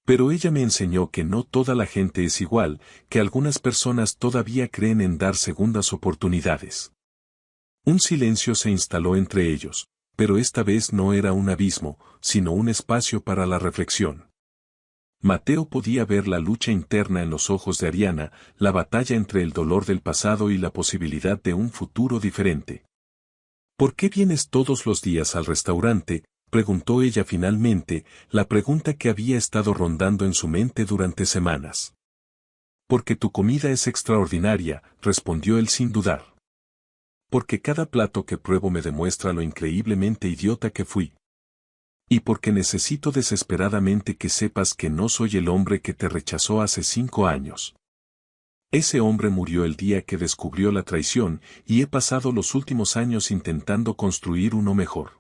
Pero ella me enseñó que no toda la gente es igual, que algunas personas todavía creen en dar segundas oportunidades. Un silencio se instaló entre ellos, pero esta vez no era un abismo, sino un espacio para la reflexión. Mateo podía ver la lucha interna en los ojos de Ariana, la batalla entre el dolor del pasado y la posibilidad de un futuro diferente. ¿Por qué vienes todos los días al restaurante?, preguntó ella finalmente, la pregunta que había estado rondando en su mente durante semanas. Porque tu comida es extraordinaria, respondió él sin dudar. Porque cada plato que pruebo me demuestra lo increíblemente idiota que fui. Y porque necesito desesperadamente que sepas que no soy el hombre que te rechazó hace 5 años. Ese hombre murió el día que descubrió la traición, y he pasado los últimos años intentando construir uno mejor.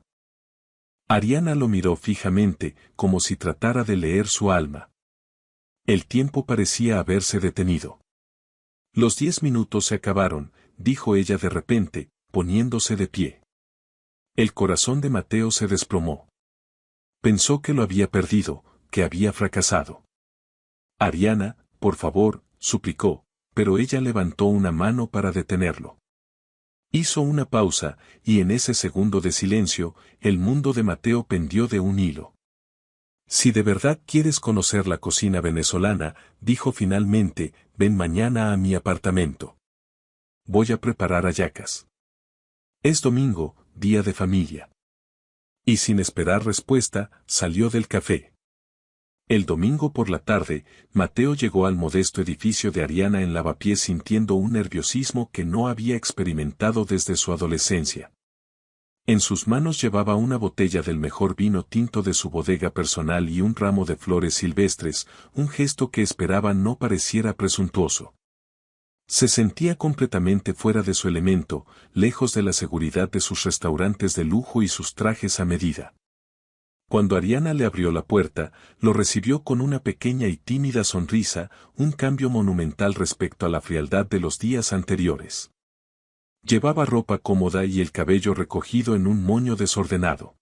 Ariana lo miró fijamente, como si tratara de leer su alma. El tiempo parecía haberse detenido. Los 10 minutos se acabaron, dijo ella de repente, poniéndose de pie. El corazón de Mateo se desplomó. Pensó que lo había perdido, que había fracasado. Ariana, por favor, suplicó, pero ella levantó una mano para detenerlo. Hizo una pausa, y en ese segundo de silencio, el mundo de Mateo pendió de un hilo. Si de verdad quieres conocer la cocina venezolana, dijo finalmente, ven mañana a mi apartamento. Voy a preparar hallacas. Es domingo, día de familia. Y sin esperar respuesta, salió del café. El domingo por la tarde, Mateo llegó al modesto edificio de Ariana en Lavapiés sintiendo un nerviosismo que no había experimentado desde su adolescencia. En sus manos llevaba una botella del mejor vino tinto de su bodega personal y un ramo de flores silvestres, un gesto que esperaba no pareciera presuntuoso. Se sentía completamente fuera de su elemento, lejos de la seguridad de sus restaurantes de lujo y sus trajes a medida. Cuando Ariana le abrió la puerta, lo recibió con una pequeña y tímida sonrisa, un cambio monumental respecto a la frialdad de los días anteriores. Llevaba ropa cómoda y el cabello recogido en un moño desordenado.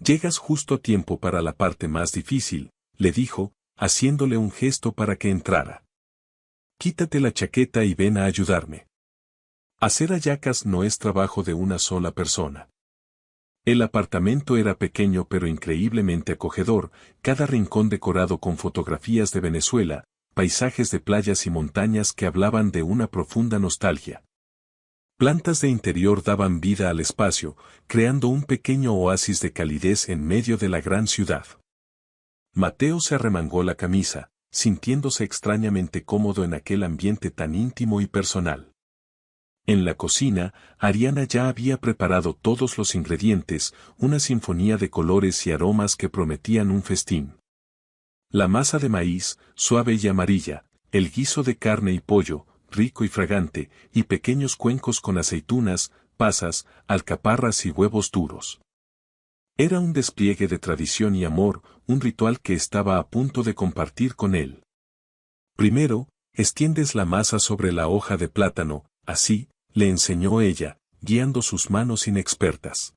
«Llegas justo a tiempo para la parte más difícil», le dijo, haciéndole un gesto para que entrara. «Quítate la chaqueta y ven a ayudarme. Hacer hallacas no es trabajo de una sola persona». El apartamento era pequeño pero increíblemente acogedor, cada rincón decorado con fotografías de Venezuela, paisajes de playas y montañas que hablaban de una profunda nostalgia. Plantas de interior daban vida al espacio, creando un pequeño oasis de calidez en medio de la gran ciudad. Mateo se arremangó la camisa, sintiéndose extrañamente cómodo en aquel ambiente tan íntimo y personal. En la cocina, Ariana ya había preparado todos los ingredientes, una sinfonía de colores y aromas que prometían un festín. La masa de maíz, suave y amarilla, el guiso de carne y pollo, rico y fragante, y pequeños cuencos con aceitunas, pasas, alcaparras y huevos duros. Era un despliegue de tradición y amor, un ritual que estaba a punto de compartir con él. Primero, extiendes la masa sobre la hoja de plátano, así, le enseñó ella, guiando sus manos inexpertas.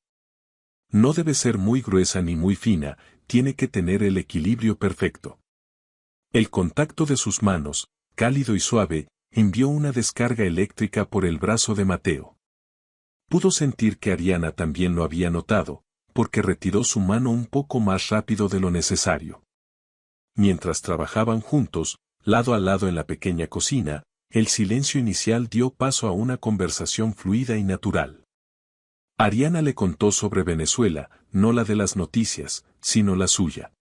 No debe ser muy gruesa ni muy fina, tiene que tener el equilibrio perfecto. El contacto de sus manos, cálido y suave, envió una descarga eléctrica por el brazo de Mateo. Pudo sentir que Ariana también lo había notado, porque retiró su mano un poco más rápido de lo necesario. Mientras trabajaban juntos, lado a lado en la pequeña cocina, el silencio inicial dio paso a una conversación fluida y natural. Ariana le contó sobre Venezuela, no la de las noticias, sino la suya.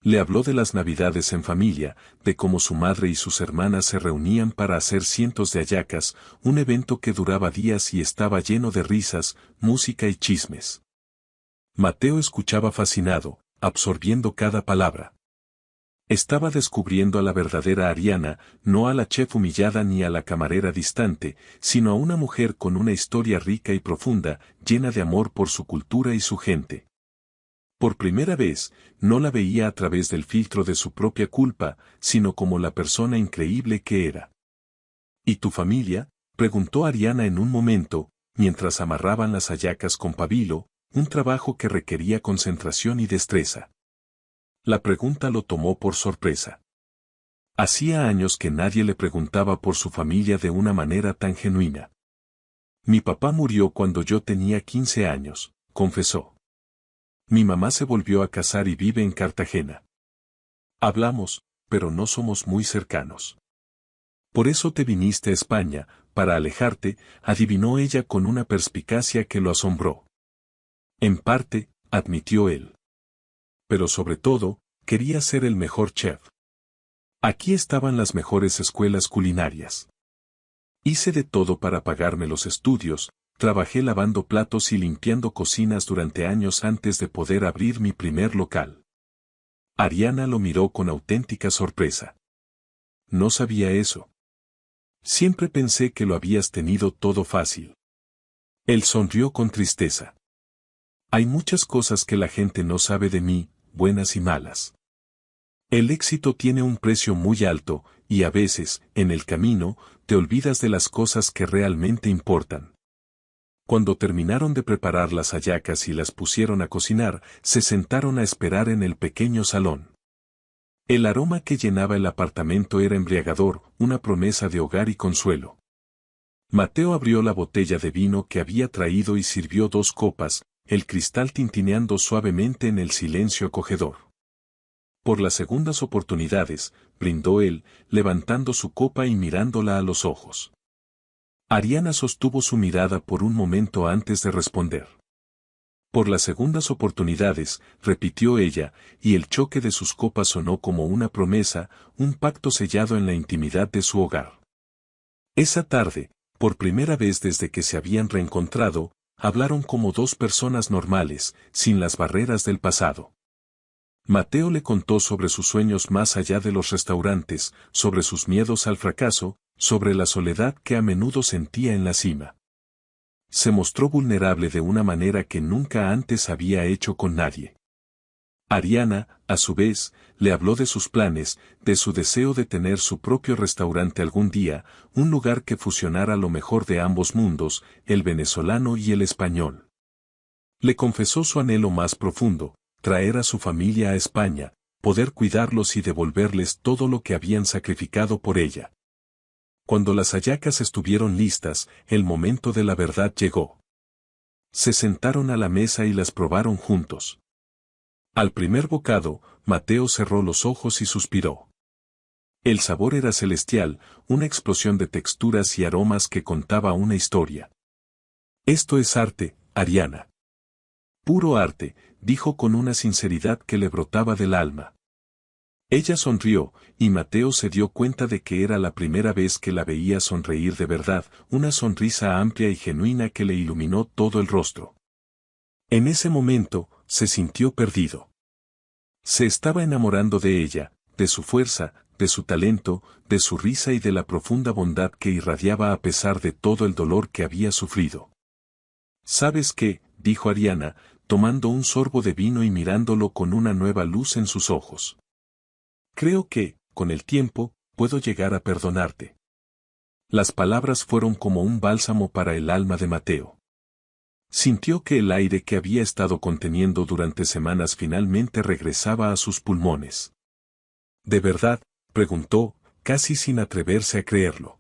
Le habló de las Navidades en familia, de cómo su madre y sus hermanas se reunían para hacer cientos de hallacas, un evento que duraba días y estaba lleno de risas, música y chismes. Mateo escuchaba fascinado, absorbiendo cada palabra. Estaba descubriendo a la verdadera Ariana, no a la chef humillada ni a la camarera distante, sino a una mujer con una historia rica y profunda, llena de amor por su cultura y su gente. Por primera vez, no la veía a través del filtro de su propia culpa, sino como la persona increíble que era. ¿Y tu familia?, preguntó Ariana en un momento, mientras amarraban las hallacas con pabilo, un trabajo que requería concentración y destreza. La pregunta lo tomó por sorpresa. Hacía años que nadie le preguntaba por su familia de una manera tan genuina. Mi papá murió cuando yo tenía 15 años, confesó. Mi mamá se volvió a casar y vive en Cartagena. Hablamos, pero no somos muy cercanos. Por eso te viniste a España, para alejarte, adivinó ella con una perspicacia que lo asombró. En parte, admitió él. Pero sobre todo, quería ser el mejor chef. Aquí estaban las mejores escuelas culinarias. Hice de todo para pagarme los estudios, trabajé lavando platos y limpiando cocinas durante años antes de poder abrir mi primer local. Ariana lo miró con auténtica sorpresa. No sabía eso. Siempre pensé que lo habías tenido todo fácil. Él sonrió con tristeza. Hay muchas cosas que la gente no sabe de mí, buenas y malas. El éxito tiene un precio muy alto, y a veces, en el camino, te olvidas de las cosas que realmente importan. Cuando terminaron de preparar las hallacas y las pusieron a cocinar, se sentaron a esperar en el pequeño salón. El aroma que llenaba el apartamento era embriagador, una promesa de hogar y consuelo. Mateo abrió la botella de vino que había traído y sirvió 2 copas, el cristal tintineando suavemente en el silencio acogedor. Por las segundas oportunidades, brindó él, levantando su copa y mirándola a los ojos. Ariana sostuvo su mirada por un momento antes de responder. Por las segundas oportunidades, repitió ella, y el choque de sus copas sonó como una promesa, un pacto sellado en la intimidad de su hogar. Esa tarde, por primera vez desde que se habían reencontrado, hablaron como dos personas normales, sin las barreras del pasado. Mateo le contó sobre sus sueños más allá de los restaurantes, sobre sus miedos al fracaso, sobre la soledad que a menudo sentía en la cima. Se mostró vulnerable de una manera que nunca antes había hecho con nadie. Ariana, a su vez, le habló de sus planes, de su deseo de tener su propio restaurante algún día, un lugar que fusionara lo mejor de ambos mundos, el venezolano y el español. Le confesó su anhelo más profundo, traer a su familia a España, poder cuidarlos y devolverles todo lo que habían sacrificado por ella. Cuando las hallacas estuvieron listas, el momento de la verdad llegó. Se sentaron a la mesa y las probaron juntos. Al primer bocado, Mateo cerró los ojos y suspiró. El sabor era celestial, una explosión de texturas y aromas que contaba una historia. Esto es arte, Ariana. Puro arte, dijo con una sinceridad que le brotaba del alma. Ella sonrió, y Mateo se dio cuenta de que era la primera vez que la veía sonreír de verdad, una sonrisa amplia y genuina que le iluminó todo el rostro. En ese momento, se sintió perdido. Se estaba enamorando de ella, de su fuerza, de su talento, de su risa y de la profunda bondad que irradiaba a pesar de todo el dolor que había sufrido. ¿Sabes qué?, dijo Ariana, tomando un sorbo de vino y mirándolo con una nueva luz en sus ojos. Creo que, con el tiempo, puedo llegar a perdonarte. Las palabras fueron como un bálsamo para el alma de Mateo. Sintió que el aire que había estado conteniendo durante semanas finalmente regresaba a sus pulmones. ¿De verdad?, preguntó, casi sin atreverse a creerlo.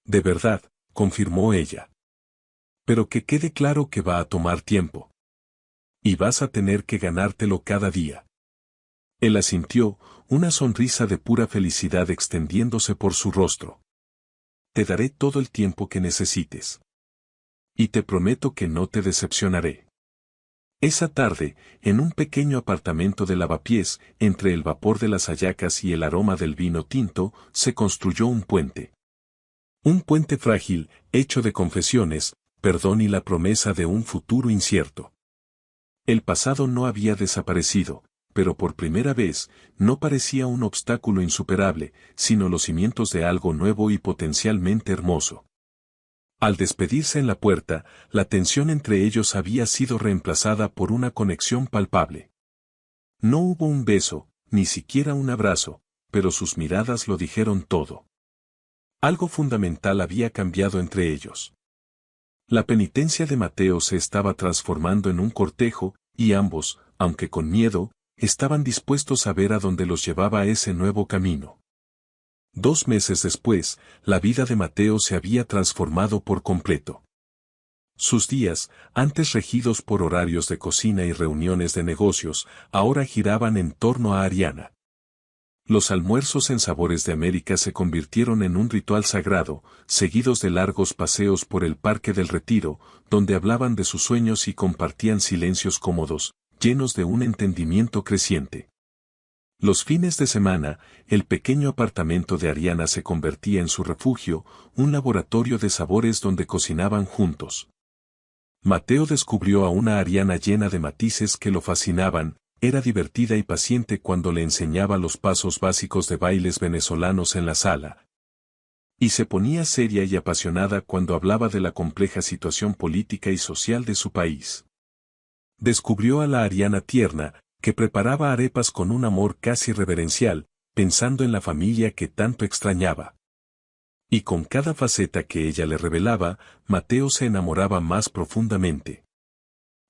De verdad, confirmó ella. Pero que quede claro que va a tomar tiempo. Y vas a tener que ganártelo cada día. Él asintió, una sonrisa de pura felicidad extendiéndose por su rostro. Te daré todo el tiempo que necesites. Y te prometo que no te decepcionaré. Esa tarde, en un pequeño apartamento de lavapiés, entre el vapor de las hallacas y el aroma del vino tinto, se construyó un puente. Un puente frágil, hecho de confesiones, perdón y la promesa de un futuro incierto. El pasado no había desaparecido, pero por primera vez, no parecía un obstáculo insuperable, sino los cimientos de algo nuevo y potencialmente hermoso. Al despedirse en la puerta, la tensión entre ellos había sido reemplazada por una conexión palpable. No hubo un beso, ni siquiera un abrazo, pero sus miradas lo dijeron todo. Algo fundamental había cambiado entre ellos. La penitencia de Mateo se estaba transformando en un cortejo, y ambos, aunque con miedo, estaban dispuestos a ver a dónde los llevaba ese nuevo camino. 2 meses después, la vida de Mateo se había transformado por completo. Sus días, antes regidos por horarios de cocina y reuniones de negocios, ahora giraban en torno a Ariana. Los almuerzos en Sabores de América se convirtieron en un ritual sagrado, seguidos de largos paseos por el Parque del Retiro, donde hablaban de sus sueños y compartían silencios cómodos, llenos de un entendimiento creciente. Los fines de semana, el pequeño apartamento de Ariana se convertía en su refugio, un laboratorio de sabores donde cocinaban juntos. Mateo descubrió a una Ariana llena de matices que lo fascinaban, era divertida y paciente cuando le enseñaba los pasos básicos de bailes venezolanos en la sala. Y se ponía seria y apasionada cuando hablaba de la compleja situación política y social de su país. Descubrió a la Ariana tierna, que preparaba arepas con un amor casi reverencial, pensando en la familia que tanto extrañaba. Y con cada faceta que ella le revelaba, Mateo se enamoraba más profundamente.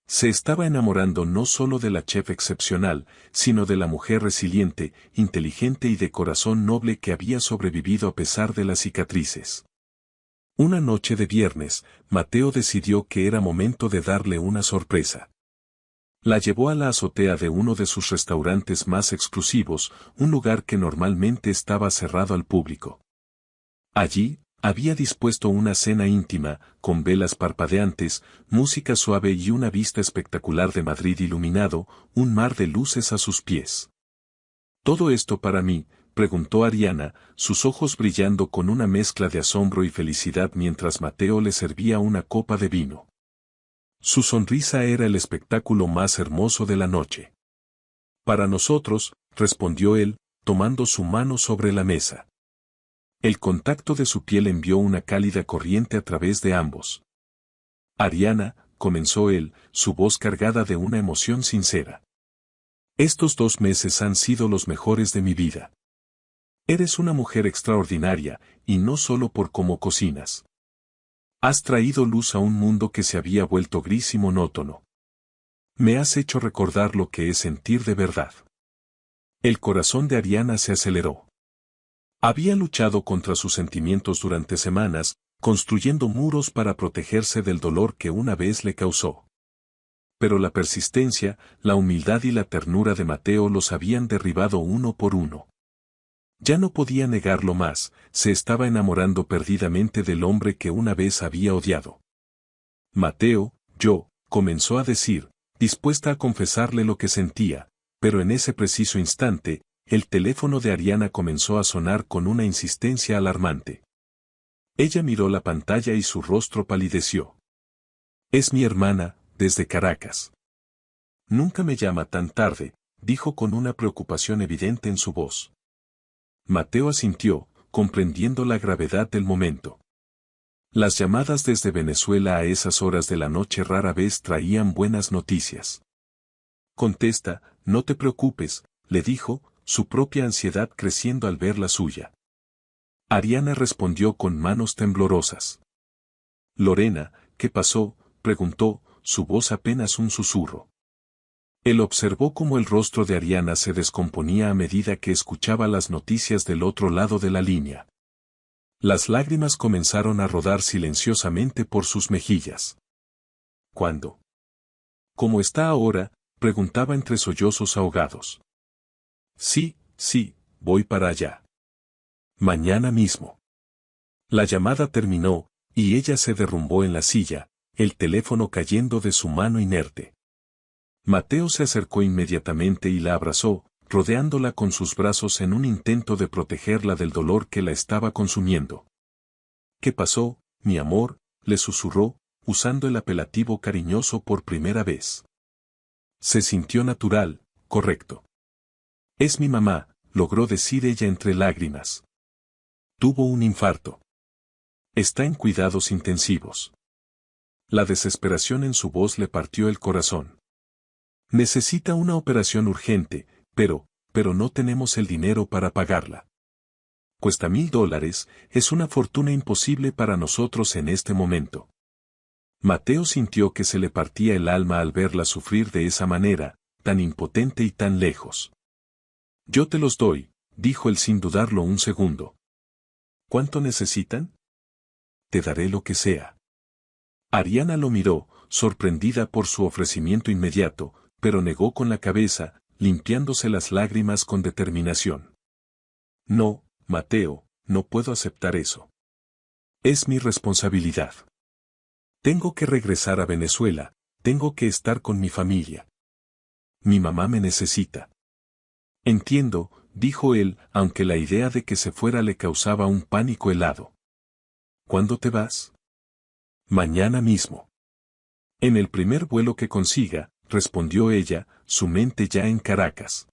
Se estaba enamorando no solo de la chef excepcional, sino de la mujer resiliente, inteligente y de corazón noble que había sobrevivido a pesar de las cicatrices. Una noche de viernes, Mateo decidió que era momento de darle una sorpresa. La llevó a la azotea de uno de sus restaurantes más exclusivos, un lugar que normalmente estaba cerrado al público. Allí, había dispuesto una cena íntima, con velas parpadeantes, música suave y una vista espectacular de Madrid iluminado, un mar de luces a sus pies. ¿Todo esto para mí?, preguntó Ariana, sus ojos brillando con una mezcla de asombro y felicidad mientras Mateo le servía una copa de vino. Su sonrisa era el espectáculo más hermoso de la noche. Para nosotros, respondió él, tomando su mano sobre la mesa. El contacto de su piel envió una cálida corriente a través de ambos. Ariana, comenzó él, su voz cargada de una emoción sincera. Estos 2 meses han sido los mejores de mi vida. Eres una mujer extraordinaria, y no solo por cómo cocinas. Has traído luz a un mundo que se había vuelto gris y monótono. Me has hecho recordar lo que es sentir de verdad. El corazón de Ariana se aceleró. Había luchado contra sus sentimientos durante semanas, construyendo muros para protegerse del dolor que una vez le causó. Pero la persistencia, la humildad y la ternura de Mateo los habían derribado uno por uno. Ya no podía negarlo más, se estaba enamorando perdidamente del hombre que una vez había odiado. Mateo, comenzó a decir, dispuesta a confesarle lo que sentía, pero en ese preciso instante, el teléfono de Ariana comenzó a sonar con una insistencia alarmante. Ella miró la pantalla y su rostro palideció. Es mi hermana, desde Caracas. Nunca me llama tan tarde, dijo con una preocupación evidente en su voz. Mateo asintió, comprendiendo la gravedad del momento. Las llamadas desde Venezuela a esas horas de la noche rara vez traían buenas noticias. Contesta, no te preocupes, le dijo, su propia ansiedad creciendo al ver la suya. Ariana respondió con manos temblorosas. Lorena, ¿qué pasó?, preguntó, su voz apenas un susurro. Él observó cómo el rostro de Ariana se descomponía a medida que escuchaba las noticias del otro lado de la línea. Las lágrimas comenzaron a rodar silenciosamente por sus mejillas. ¿Cuándo? ¿Cómo está ahora?, preguntaba entre sollozos ahogados. Sí, voy para allá. Mañana mismo. La llamada terminó, y ella se derrumbó en la silla, el teléfono cayendo de su mano inerte. Mateo se acercó inmediatamente y la abrazó, rodeándola con sus brazos en un intento de protegerla del dolor que la estaba consumiendo. ¿Qué pasó, mi amor?, le susurró, usando el apelativo cariñoso por primera vez. Se sintió natural, correcto. Es mi mamá, logró decir ella entre lágrimas. Tuvo un infarto. Está en cuidados intensivos. La desesperación en su voz le partió el corazón. Necesita una operación urgente, pero no tenemos el dinero para pagarla. Cuesta $1000, es una fortuna imposible para nosotros en este momento. Mateo sintió que se le partía el alma al verla sufrir de esa manera, tan impotente y tan lejos. Yo te los doy, dijo él sin dudarlo un segundo. ¿Cuánto necesitan? Te daré lo que sea. Ariana lo miró, sorprendida por su ofrecimiento inmediato, pero negó con la cabeza, limpiándose las lágrimas con determinación. No, Mateo, no puedo aceptar eso. Es mi responsabilidad. Tengo que regresar a Venezuela, tengo que estar con mi familia. Mi mamá me necesita. Entiendo, dijo él, aunque la idea de que se fuera le causaba un pánico helado. ¿Cuándo te vas? Mañana mismo. En el primer vuelo que consiga, respondió ella, su mente ya en Caracas.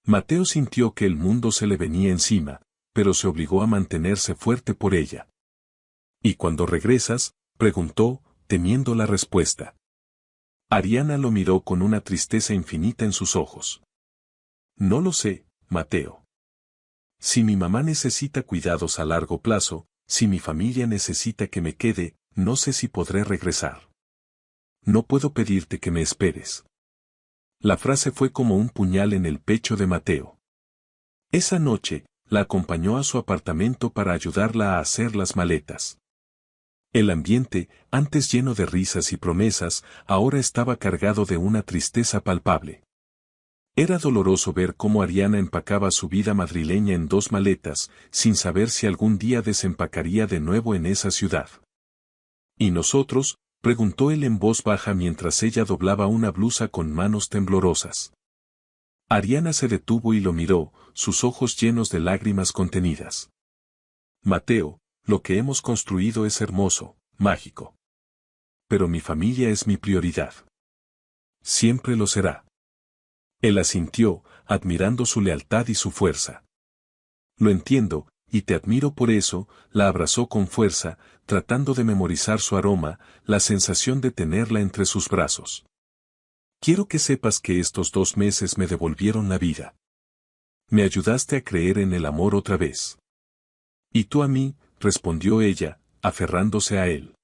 Mateo sintió que el mundo se le venía encima, pero se obligó a mantenerse fuerte por ella. ¿Y cuando regresas?, preguntó, temiendo la respuesta. Ariana lo miró con una tristeza infinita en sus ojos. No lo sé, Mateo. Si mi mamá necesita cuidados a largo plazo, si mi familia necesita que me quede, no sé si podré regresar. No puedo pedirte que me esperes. La frase fue como un puñal en el pecho de Mateo. Esa noche, la acompañó a su apartamento para ayudarla a hacer las maletas. El ambiente, antes lleno de risas y promesas, ahora estaba cargado de una tristeza palpable. Era doloroso ver cómo Ariana empacaba su vida madrileña en 2 maletas, sin saber si algún día desempacaría de nuevo en esa ciudad. ¿Y nosotros?, preguntó él en voz baja mientras ella doblaba una blusa con manos temblorosas. Ariana se detuvo y lo miró, sus ojos llenos de lágrimas contenidas. Mateo, lo que hemos construido es hermoso, mágico. pero mi familia es mi prioridad. Siempre lo será. Él asintió, admirando su lealtad y su fuerza. Lo entiendo, y te admiro por eso. La abrazó con fuerza, tratando de memorizar su aroma, la sensación de tenerla entre sus brazos. Quiero que sepas que estos 2 meses me devolvieron la vida. Me ayudaste a creer en el amor otra vez. Y tú a mí, respondió ella, aferrándose a él.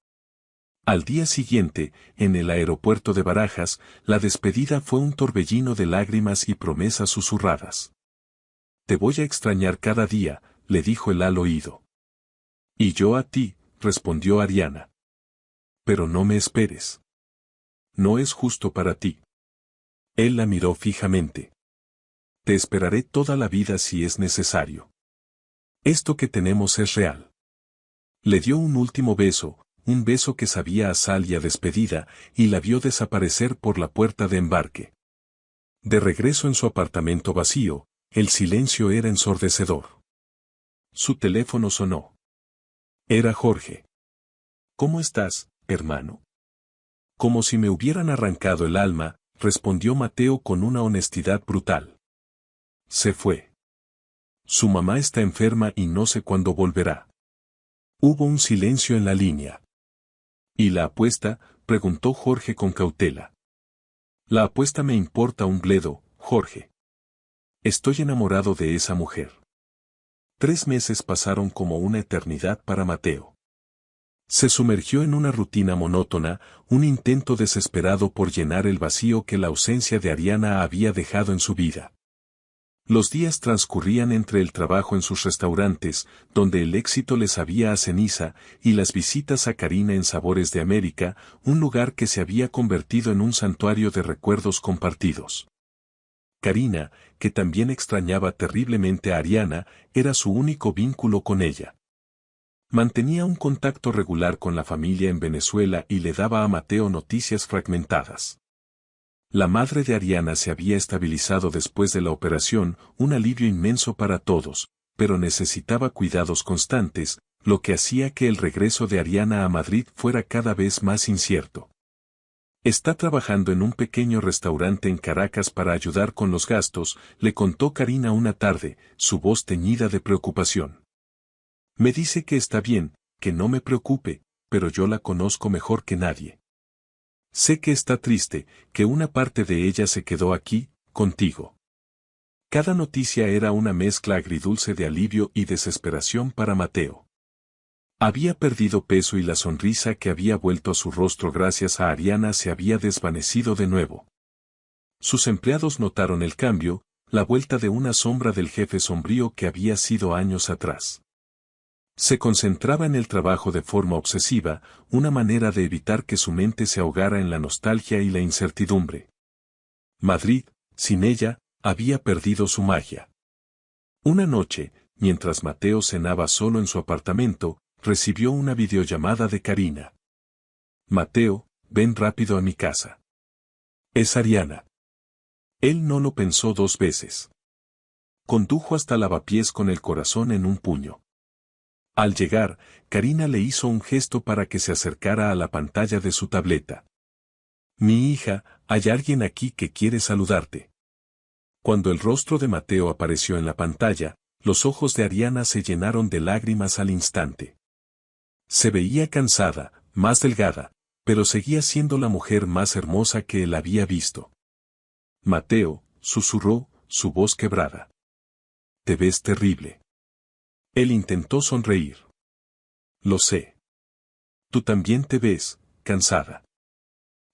Al día siguiente, en el aeropuerto de Barajas, la despedida fue un torbellino de lágrimas y promesas susurradas. Te voy a extrañar cada día, le dijo él al oído. Y yo a ti, respondió Ariana. Pero no me esperes. No es justo para ti. Él la miró fijamente. Te esperaré toda la vida si es necesario. Esto que tenemos es real. Le dio un último beso, un beso que sabía a sal y a despedida, y la vio desaparecer por la puerta de embarque. De regreso en su apartamento vacío, el silencio era ensordecedor. Su teléfono sonó. Era Jorge. ¿Cómo estás, hermano? Como si me hubieran arrancado el alma, respondió Mateo con una honestidad brutal. Se fue. Su mamá está enferma y no sé cuándo volverá. Hubo un silencio en la línea. ¿Y la apuesta?, preguntó Jorge con cautela. La apuesta me importa un bledo, Jorge. Estoy enamorado de esa mujer. 3 meses pasaron como una eternidad para Mateo. Se sumergió en una rutina monótona, un intento desesperado por llenar el vacío que la ausencia de Ariana había dejado en su vida. Los días transcurrían entre el trabajo en sus restaurantes, donde el éxito le sabía a ceniza, y las visitas a Karina en Sabores de América, un lugar que se había convertido en un santuario de recuerdos compartidos. Karina, que también extrañaba terriblemente a Ariana, era su único vínculo con ella. Mantenía un contacto regular con la familia en Venezuela y le daba a Mateo noticias fragmentadas. La madre de Ariana se había estabilizado después de la operación, un alivio inmenso para todos, pero necesitaba cuidados constantes, lo que hacía que el regreso de Ariana a Madrid fuera cada vez más incierto. Está trabajando en un pequeño restaurante en Caracas para ayudar con los gastos, le contó Karina una tarde, su voz teñida de preocupación. Me dice que está bien, que no me preocupe, pero yo la conozco mejor que nadie. Sé que está triste, que una parte de ella se quedó aquí, contigo. Cada noticia era una mezcla agridulce de alivio y desesperación para Mateo. Había perdido peso y la sonrisa que había vuelto a su rostro gracias a Ariana se había desvanecido de nuevo. Sus empleados notaron el cambio, la vuelta de una sombra del jefe sombrío que había sido años atrás. Se concentraba en el trabajo de forma obsesiva, una manera de evitar que su mente se ahogara en la nostalgia y la incertidumbre. Madrid, sin ella, había perdido su magia. Una noche, mientras Mateo cenaba solo en su apartamento, recibió una videollamada de Karina. Mateo, ven rápido a mi casa. Es Ariana. Él no lo pensó 2 veces. Condujo hasta Lavapiés con el corazón en un puño. Al llegar, Karina le hizo un gesto para que se acercara a la pantalla de su tableta. Mi hija, hay alguien aquí que quiere saludarte. Cuando el rostro de Mateo apareció en la pantalla, los ojos de Ariana se llenaron de lágrimas al instante. Se veía cansada, más delgada, pero seguía siendo la mujer más hermosa que él había visto. Mateo, susurró, su voz quebrada. Te ves terrible. Él intentó sonreír. Lo sé. Tú también te ves, cansada.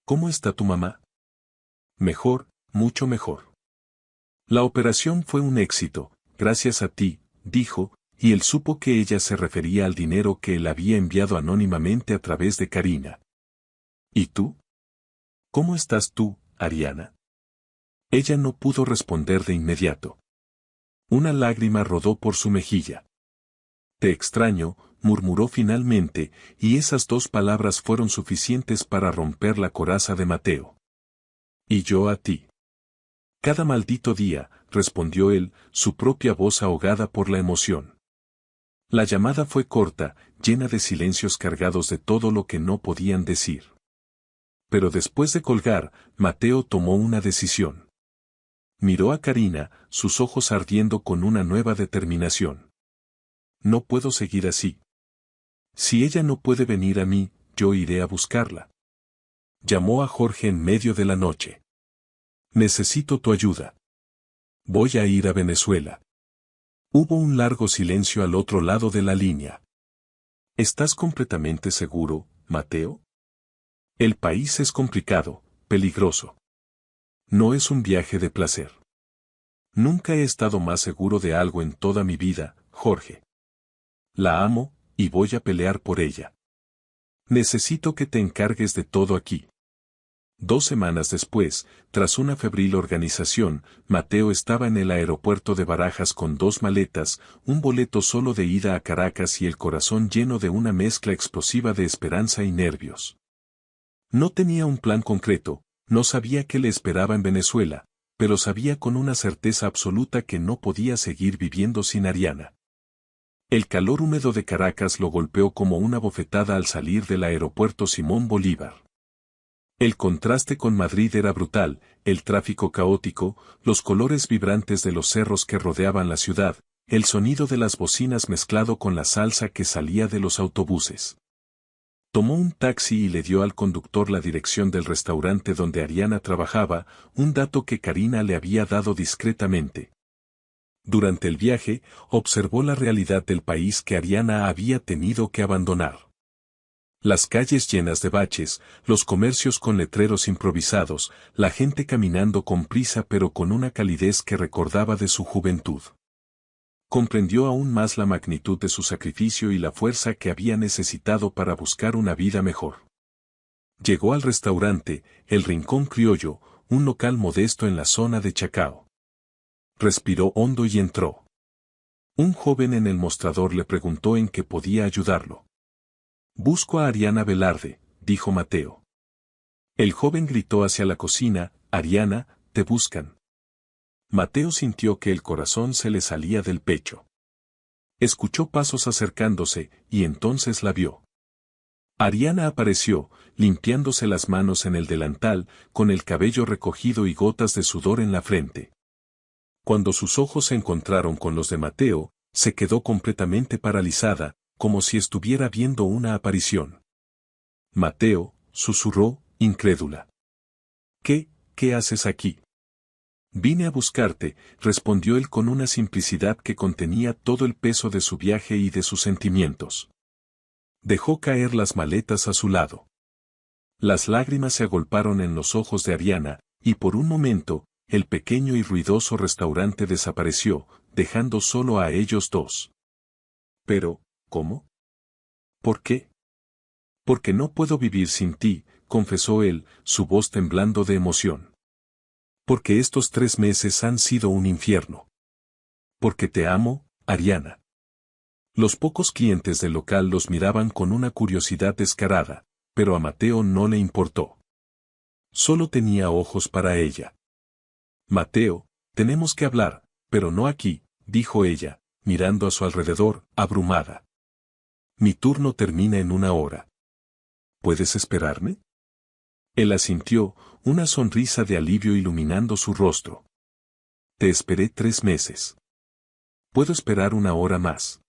¿Cómo está tu mamá? Mejor, mucho mejor. La operación fue un éxito, gracias a ti, dijo, y él supo que ella se refería al dinero que él había enviado anónimamente a través de Karina. ¿Y tú? ¿Cómo estás tú, Ariana? Ella no pudo responder de inmediato. Una lágrima rodó por su mejilla. Te extraño, murmuró finalmente, y esas 2 palabras fueron suficientes para romper la coraza de Mateo. Y yo a ti. Cada maldito día, respondió él, su propia voz ahogada por la emoción. La llamada fue corta, llena de silencios cargados de todo lo que no podían decir. Pero después de colgar, Mateo tomó una decisión. Miró a Karina, sus ojos ardiendo con una nueva determinación. No puedo seguir así. Si ella no puede venir a mí, yo iré a buscarla. Llamó a Jorge en medio de la noche. Necesito tu ayuda. Voy a ir a Venezuela. Hubo un largo silencio al otro lado de la línea. ¿Estás completamente seguro, Mateo? El país es complicado, peligroso. No es un viaje de placer. Nunca he estado más seguro de algo en toda mi vida, Jorge. La amo, y voy a pelear por ella. Necesito que te encargues de todo aquí. 2 semanas después, tras una febril organización, Mateo estaba en el aeropuerto de Barajas con 2 maletas, un boleto solo de ida a Caracas y el corazón lleno de una mezcla explosiva de esperanza y nervios. No tenía un plan concreto, no sabía qué le esperaba en Venezuela, pero sabía con una certeza absoluta que no podía seguir viviendo sin Ariana. El calor húmedo de Caracas lo golpeó como una bofetada al salir del aeropuerto Simón Bolívar. El contraste con Madrid era brutal, el tráfico caótico, los colores vibrantes de los cerros que rodeaban la ciudad, el sonido de las bocinas mezclado con la salsa que salía de los autobuses. Tomó un taxi y le dio al conductor la dirección del restaurante donde Ariana trabajaba, un dato que Karina le había dado discretamente. Durante el viaje, observó la realidad del país que Ariana había tenido que abandonar. Las calles llenas de baches, los comercios con letreros improvisados, la gente caminando con prisa pero con una calidez que recordaba de su juventud. Comprendió aún más la magnitud de su sacrificio y la fuerza que había necesitado para buscar una vida mejor. Llegó al restaurante, El Rincón Criollo, un local modesto en la zona de Chacao. Respiró hondo y entró. Un joven en el mostrador le preguntó en qué podía ayudarlo. «Busco a Ariana Velarde», dijo Mateo. El joven gritó hacia la cocina, «Ariana, te buscan». Mateo sintió que el corazón se le salía del pecho. Escuchó pasos acercándose, y entonces la vio. Ariana apareció, limpiándose las manos en el delantal, con el cabello recogido y gotas de sudor en la frente. Cuando sus ojos se encontraron con los de Mateo, se quedó completamente paralizada, como si estuviera viendo una aparición. «Mateo», susurró, incrédula. ¿Qué haces aquí?» «Vine a buscarte», respondió él con una simplicidad que contenía todo el peso de su viaje y de sus sentimientos. Dejó caer las maletas a su lado. Las lágrimas se agolparon en los ojos de Ariana, y por un momento, el pequeño y ruidoso restaurante desapareció, dejando solo a ellos dos. «Pero, ¿cómo? ¿Por qué?» «Porque no puedo vivir sin ti», confesó él, su voz temblando de emoción. «Porque estos 3 meses han sido un infierno. Porque te amo, Ariana». Los pocos clientes del local los miraban con una curiosidad descarada, pero a Mateo no le importó. Solo tenía ojos para ella. «Mateo, tenemos que hablar, pero no aquí», dijo ella, mirando a su alrededor, abrumada. «Mi turno termina en 1 hora. ¿Puedes esperarme?» Él asintió, una sonrisa de alivio iluminando su rostro. «Te esperé 3 meses. Puedo esperar 1 hora más».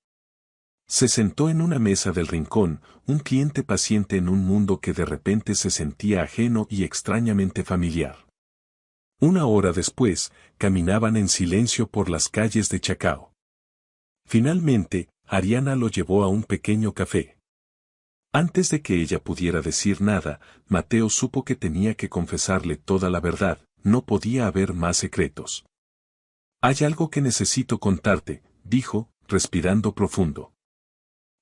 Se sentó en una mesa del rincón, un cliente paciente en un mundo que de repente se sentía ajeno y extrañamente familiar. 1 hora después, caminaban en silencio por las calles de Chacao. Finalmente, Ariana lo llevó a un pequeño café. Antes de que ella pudiera decir nada, Mateo supo que tenía que confesarle toda la verdad, no podía haber más secretos. «Hay algo que necesito contarte», dijo, respirando profundo.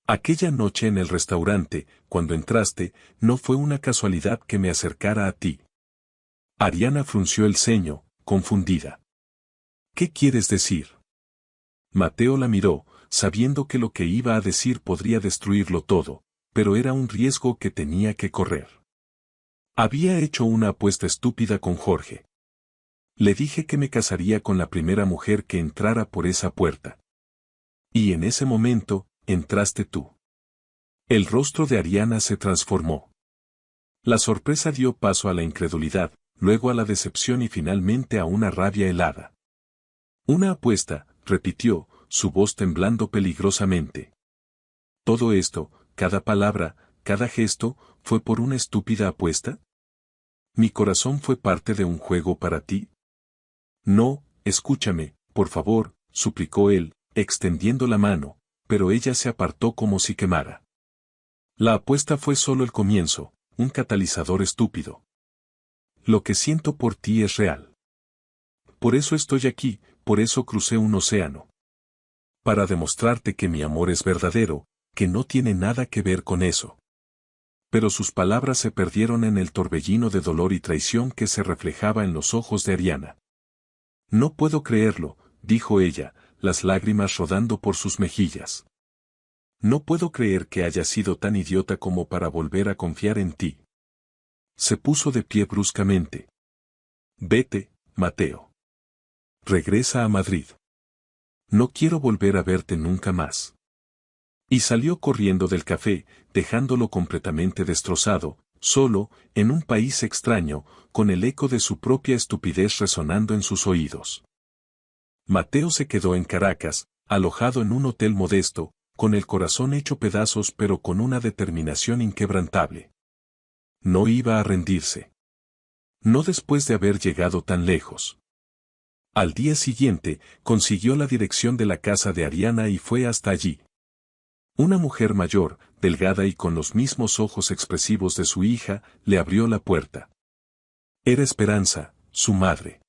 «Aquella noche en el restaurante, cuando entraste, no fue una casualidad que me acercara a ti». Ariana frunció el ceño, confundida. «¿Qué quieres decir?» Mateo la miró, sabiendo que lo que iba a decir podría destruirlo todo, pero era un riesgo que tenía que correr. Había hecho una apuesta estúpida con Jorge. Le dije que me casaría con la primera mujer que entrara por esa puerta. Y en ese momento, entraste tú. El rostro de Ariana se transformó. La sorpresa dio paso a la incredulidad, luego a la decepción y finalmente a una rabia helada. Una apuesta, repitió, su voz temblando peligrosamente. Todo esto, cada palabra, cada gesto, ¿fue por una estúpida apuesta? ¿Mi corazón fue parte de un juego para ti? No, escúchame, por favor, suplicó él, extendiendo la mano, pero ella se apartó como si quemara. La apuesta fue solo el comienzo, un catalizador estúpido. Lo que siento por ti es real. Por eso estoy aquí, por eso crucé un océano. Para demostrarte que mi amor es verdadero, que no tiene nada que ver con eso. Pero sus palabras se perdieron en el torbellino de dolor y traición que se reflejaba en los ojos de Ariana. No puedo creerlo, dijo ella, las lágrimas rodando por sus mejillas. No puedo creer que haya sido tan idiota como para volver a confiar en ti. Se puso de pie bruscamente. Vete, Mateo. Regresa a Madrid. No quiero volver a verte nunca más. Y salió corriendo del café, dejándolo completamente destrozado, solo, en un país extraño, con el eco de su propia estupidez resonando en sus oídos. Mateo se quedó en Caracas, alojado en un hotel modesto, con el corazón hecho pedazos pero con una determinación inquebrantable. No iba a rendirse. No después de haber llegado tan lejos. Al día siguiente, consiguió la dirección de la casa de Ariana y fue hasta allí. Una mujer mayor, delgada y con los mismos ojos expresivos de su hija, le abrió la puerta. Era Esperanza, su madre.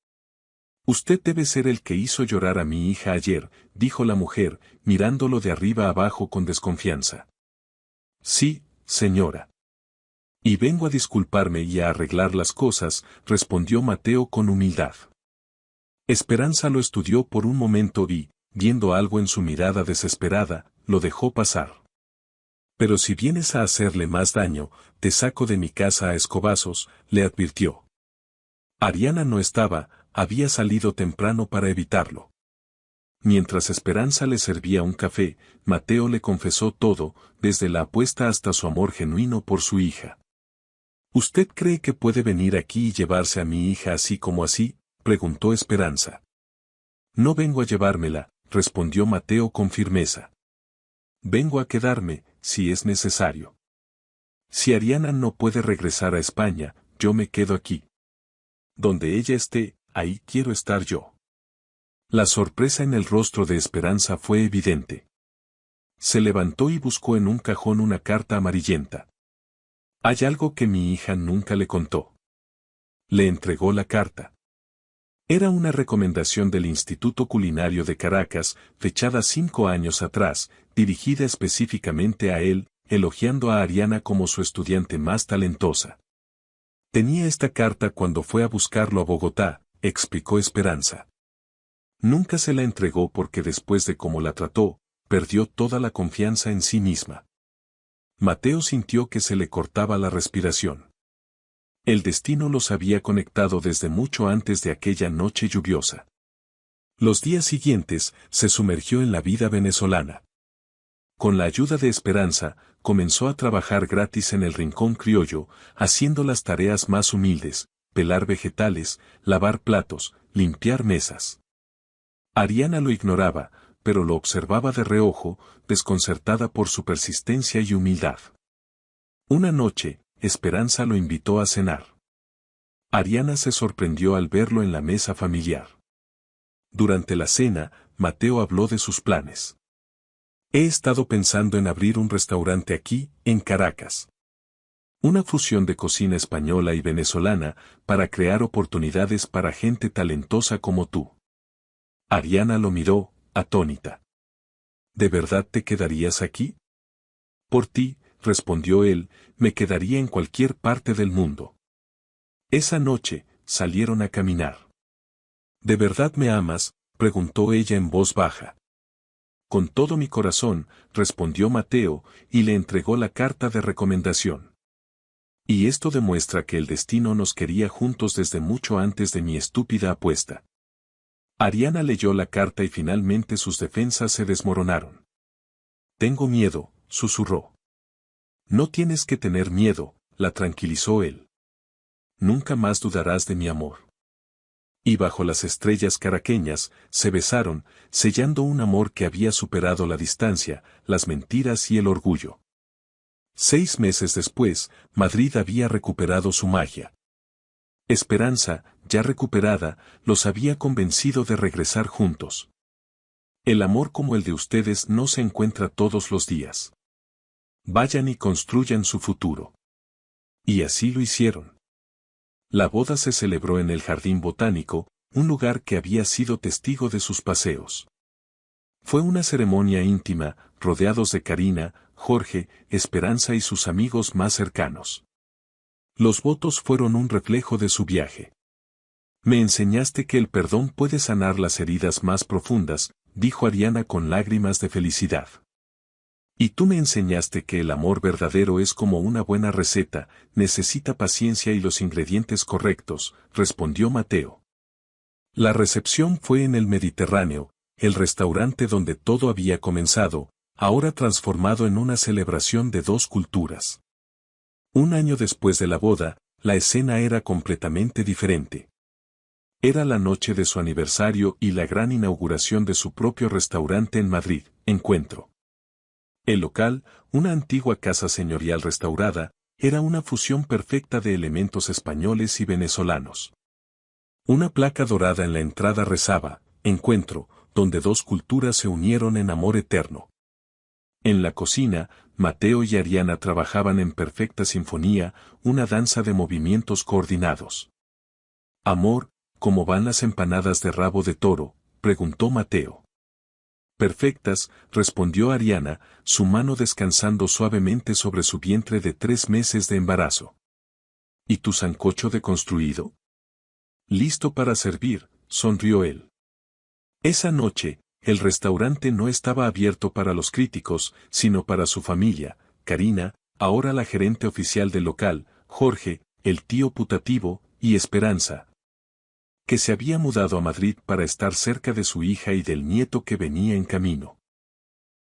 Usted debe ser el que hizo llorar a mi hija ayer, dijo la mujer, mirándolo de arriba abajo con desconfianza. Sí, señora. Y vengo a disculparme y a arreglar las cosas, respondió Mateo con humildad. Esperanza lo estudió por un momento y, viendo algo en su mirada desesperada, lo dejó pasar. Pero si vienes a hacerle más daño, te saco de mi casa a escobazos, le advirtió. Ariana no estaba, había salido temprano para evitarlo. Mientras Esperanza le servía un café, Mateo le confesó todo, desde la apuesta hasta su amor genuino por su hija. ¿Usted cree que puede venir aquí y llevarse a mi hija así como así?, preguntó Esperanza. No vengo a llevármela, respondió Mateo con firmeza. Vengo a quedarme, si es necesario. Si Ariana no puede regresar a España, yo me quedo aquí. Donde ella esté, ahí quiero estar yo. La sorpresa en el rostro de Esperanza fue evidente. Se levantó y buscó en un cajón una carta amarillenta. Hay algo que mi hija nunca le contó. Le entregó la carta. Era una recomendación del Instituto Culinario de Caracas, fechada 5 años atrás, dirigida específicamente a él, elogiando a Ariana como su estudiante más talentosa. Tenía esta carta cuando fue a buscarlo a Bogotá, explicó Esperanza. Nunca se la entregó porque después de cómo la trató, perdió toda la confianza en sí misma. Mateo sintió que se le cortaba la respiración. El destino los había conectado desde mucho antes de aquella noche lluviosa. Los días siguientes, se sumergió en la vida venezolana. Con la ayuda de Esperanza, comenzó a trabajar gratis en el rincón criollo, haciendo las tareas más humildes, pelar vegetales, lavar platos, limpiar mesas. Ariana lo ignoraba, pero lo observaba de reojo, desconcertada por su persistencia y humildad. Una noche, Esperanza lo invitó a cenar. Ariana se sorprendió al verlo en la mesa familiar. Durante la cena, Mateo habló de sus planes. He estado pensando en abrir un restaurante aquí, en Caracas. Una fusión de cocina española y venezolana, para crear oportunidades para gente talentosa como tú. Ariana lo miró, atónita. ¿De verdad te quedarías aquí? Por ti, respondió él, me quedaría en cualquier parte del mundo. Esa noche, salieron a caminar. ¿De verdad me amas?, preguntó ella en voz baja. Con todo mi corazón, respondió Mateo, y le entregó la carta de recomendación. Y esto demuestra que el destino nos quería juntos desde mucho antes de mi estúpida apuesta. Ariana leyó la carta y finalmente sus defensas se desmoronaron. Tengo miedo, susurró. No tienes que tener miedo, la tranquilizó él. Nunca más dudarás de mi amor. Y bajo las estrellas caraqueñas, se besaron, sellando un amor que había superado la distancia, las mentiras y el orgullo. 6 meses después, Madrid había recuperado su magia. Esperanza, ya recuperada, los había convencido de regresar juntos. El amor como el de ustedes no se encuentra todos los días. Vayan y construyan su futuro. Y así lo hicieron. La boda se celebró en el Jardín Botánico, un lugar que había sido testigo de sus paseos. Fue una ceremonia íntima, rodeados de Karina, Jorge, Esperanza y sus amigos más cercanos. Los votos fueron un reflejo de su viaje. Me enseñaste que el perdón puede sanar las heridas más profundas, dijo Ariana con lágrimas de felicidad. Y tú me enseñaste que el amor verdadero es como una buena receta, necesita paciencia y los ingredientes correctos, respondió Mateo. La recepción fue en el Mediterráneo, el restaurante donde todo había comenzado, ahora transformado en una celebración de dos culturas. Un año después de la boda, la escena era completamente diferente. Era la noche de su aniversario y la gran inauguración de su propio restaurante en Madrid, Encuentro. El local, una antigua casa señorial restaurada, era una fusión perfecta de elementos españoles y venezolanos. Una placa dorada en la entrada rezaba, Encuentro, donde dos culturas se unieron en amor eterno. En la cocina, Mateo y Ariana trabajaban en perfecta sinfonía, una danza de movimientos coordinados. Amor, ¿cómo van las empanadas de rabo de toro?, preguntó Mateo. Perfectas, respondió Ariana, su mano descansando suavemente sobre su vientre de 3 meses de embarazo. ¿Y tu sancocho deconstruido? Listo para servir, sonrió él. Esa noche, el restaurante no estaba abierto para los críticos, sino para su familia, Karina, ahora la gerente oficial del local, Jorge, el tío putativo, y Esperanza, que se había mudado a Madrid para estar cerca de su hija y del nieto que venía en camino.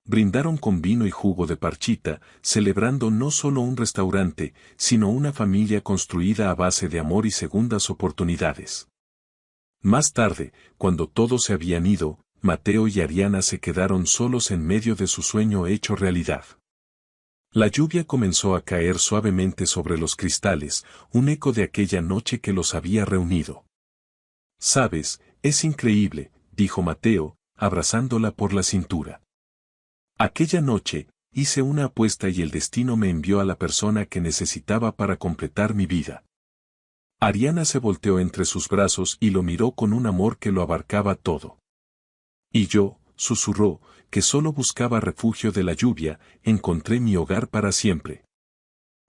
Brindaron con vino y jugo de parchita, celebrando no solo un restaurante, sino una familia construida a base de amor y segundas oportunidades. Más tarde, cuando todos se habían ido, Mateo y Ariana se quedaron solos en medio de su sueño hecho realidad. La lluvia comenzó a caer suavemente sobre los cristales, un eco de aquella noche que los había reunido. «Sabes, es increíble», dijo Mateo, abrazándola por la cintura. «Aquella noche, hice una apuesta y el destino me envió a la persona que necesitaba para completar mi vida». Ariana se volteó entre sus brazos y lo miró con un amor que lo abarcaba todo. «Y yo», susurró, «que solo buscaba refugio de la lluvia, encontré mi hogar para siempre».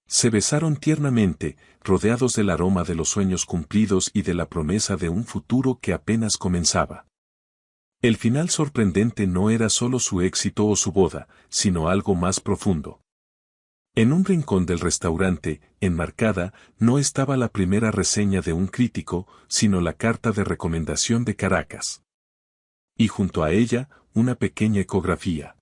Se besaron tiernamente, rodeados del aroma de los sueños cumplidos y de la promesa de un futuro que apenas comenzaba. El final sorprendente no era solo su éxito o su boda, sino algo más profundo. En un rincón del restaurante, enmarcada, no estaba la primera reseña de un crítico, sino la carta de recomendación de Caracas. Y junto a ella, una pequeña ecografía.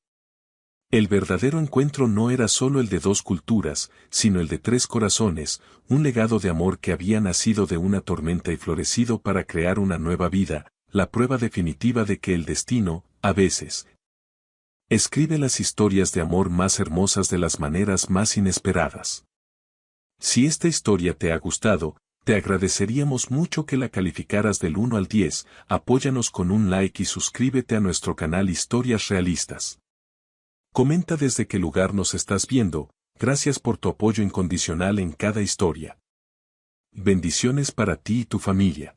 El verdadero encuentro no era solo el de dos culturas, sino el de 3 corazones, un legado de amor que había nacido de una tormenta y florecido para crear una nueva vida, la prueba definitiva de que el destino, a veces, escribe las historias de amor más hermosas de las maneras más inesperadas. Si esta historia te ha gustado, te agradeceríamos mucho que la calificaras del 1 al 10, apóyanos con un like y suscríbete a nuestro canal Historias Realistas. Comenta desde qué lugar nos estás viendo, gracias por tu apoyo incondicional en cada historia. Bendiciones para ti y tu familia.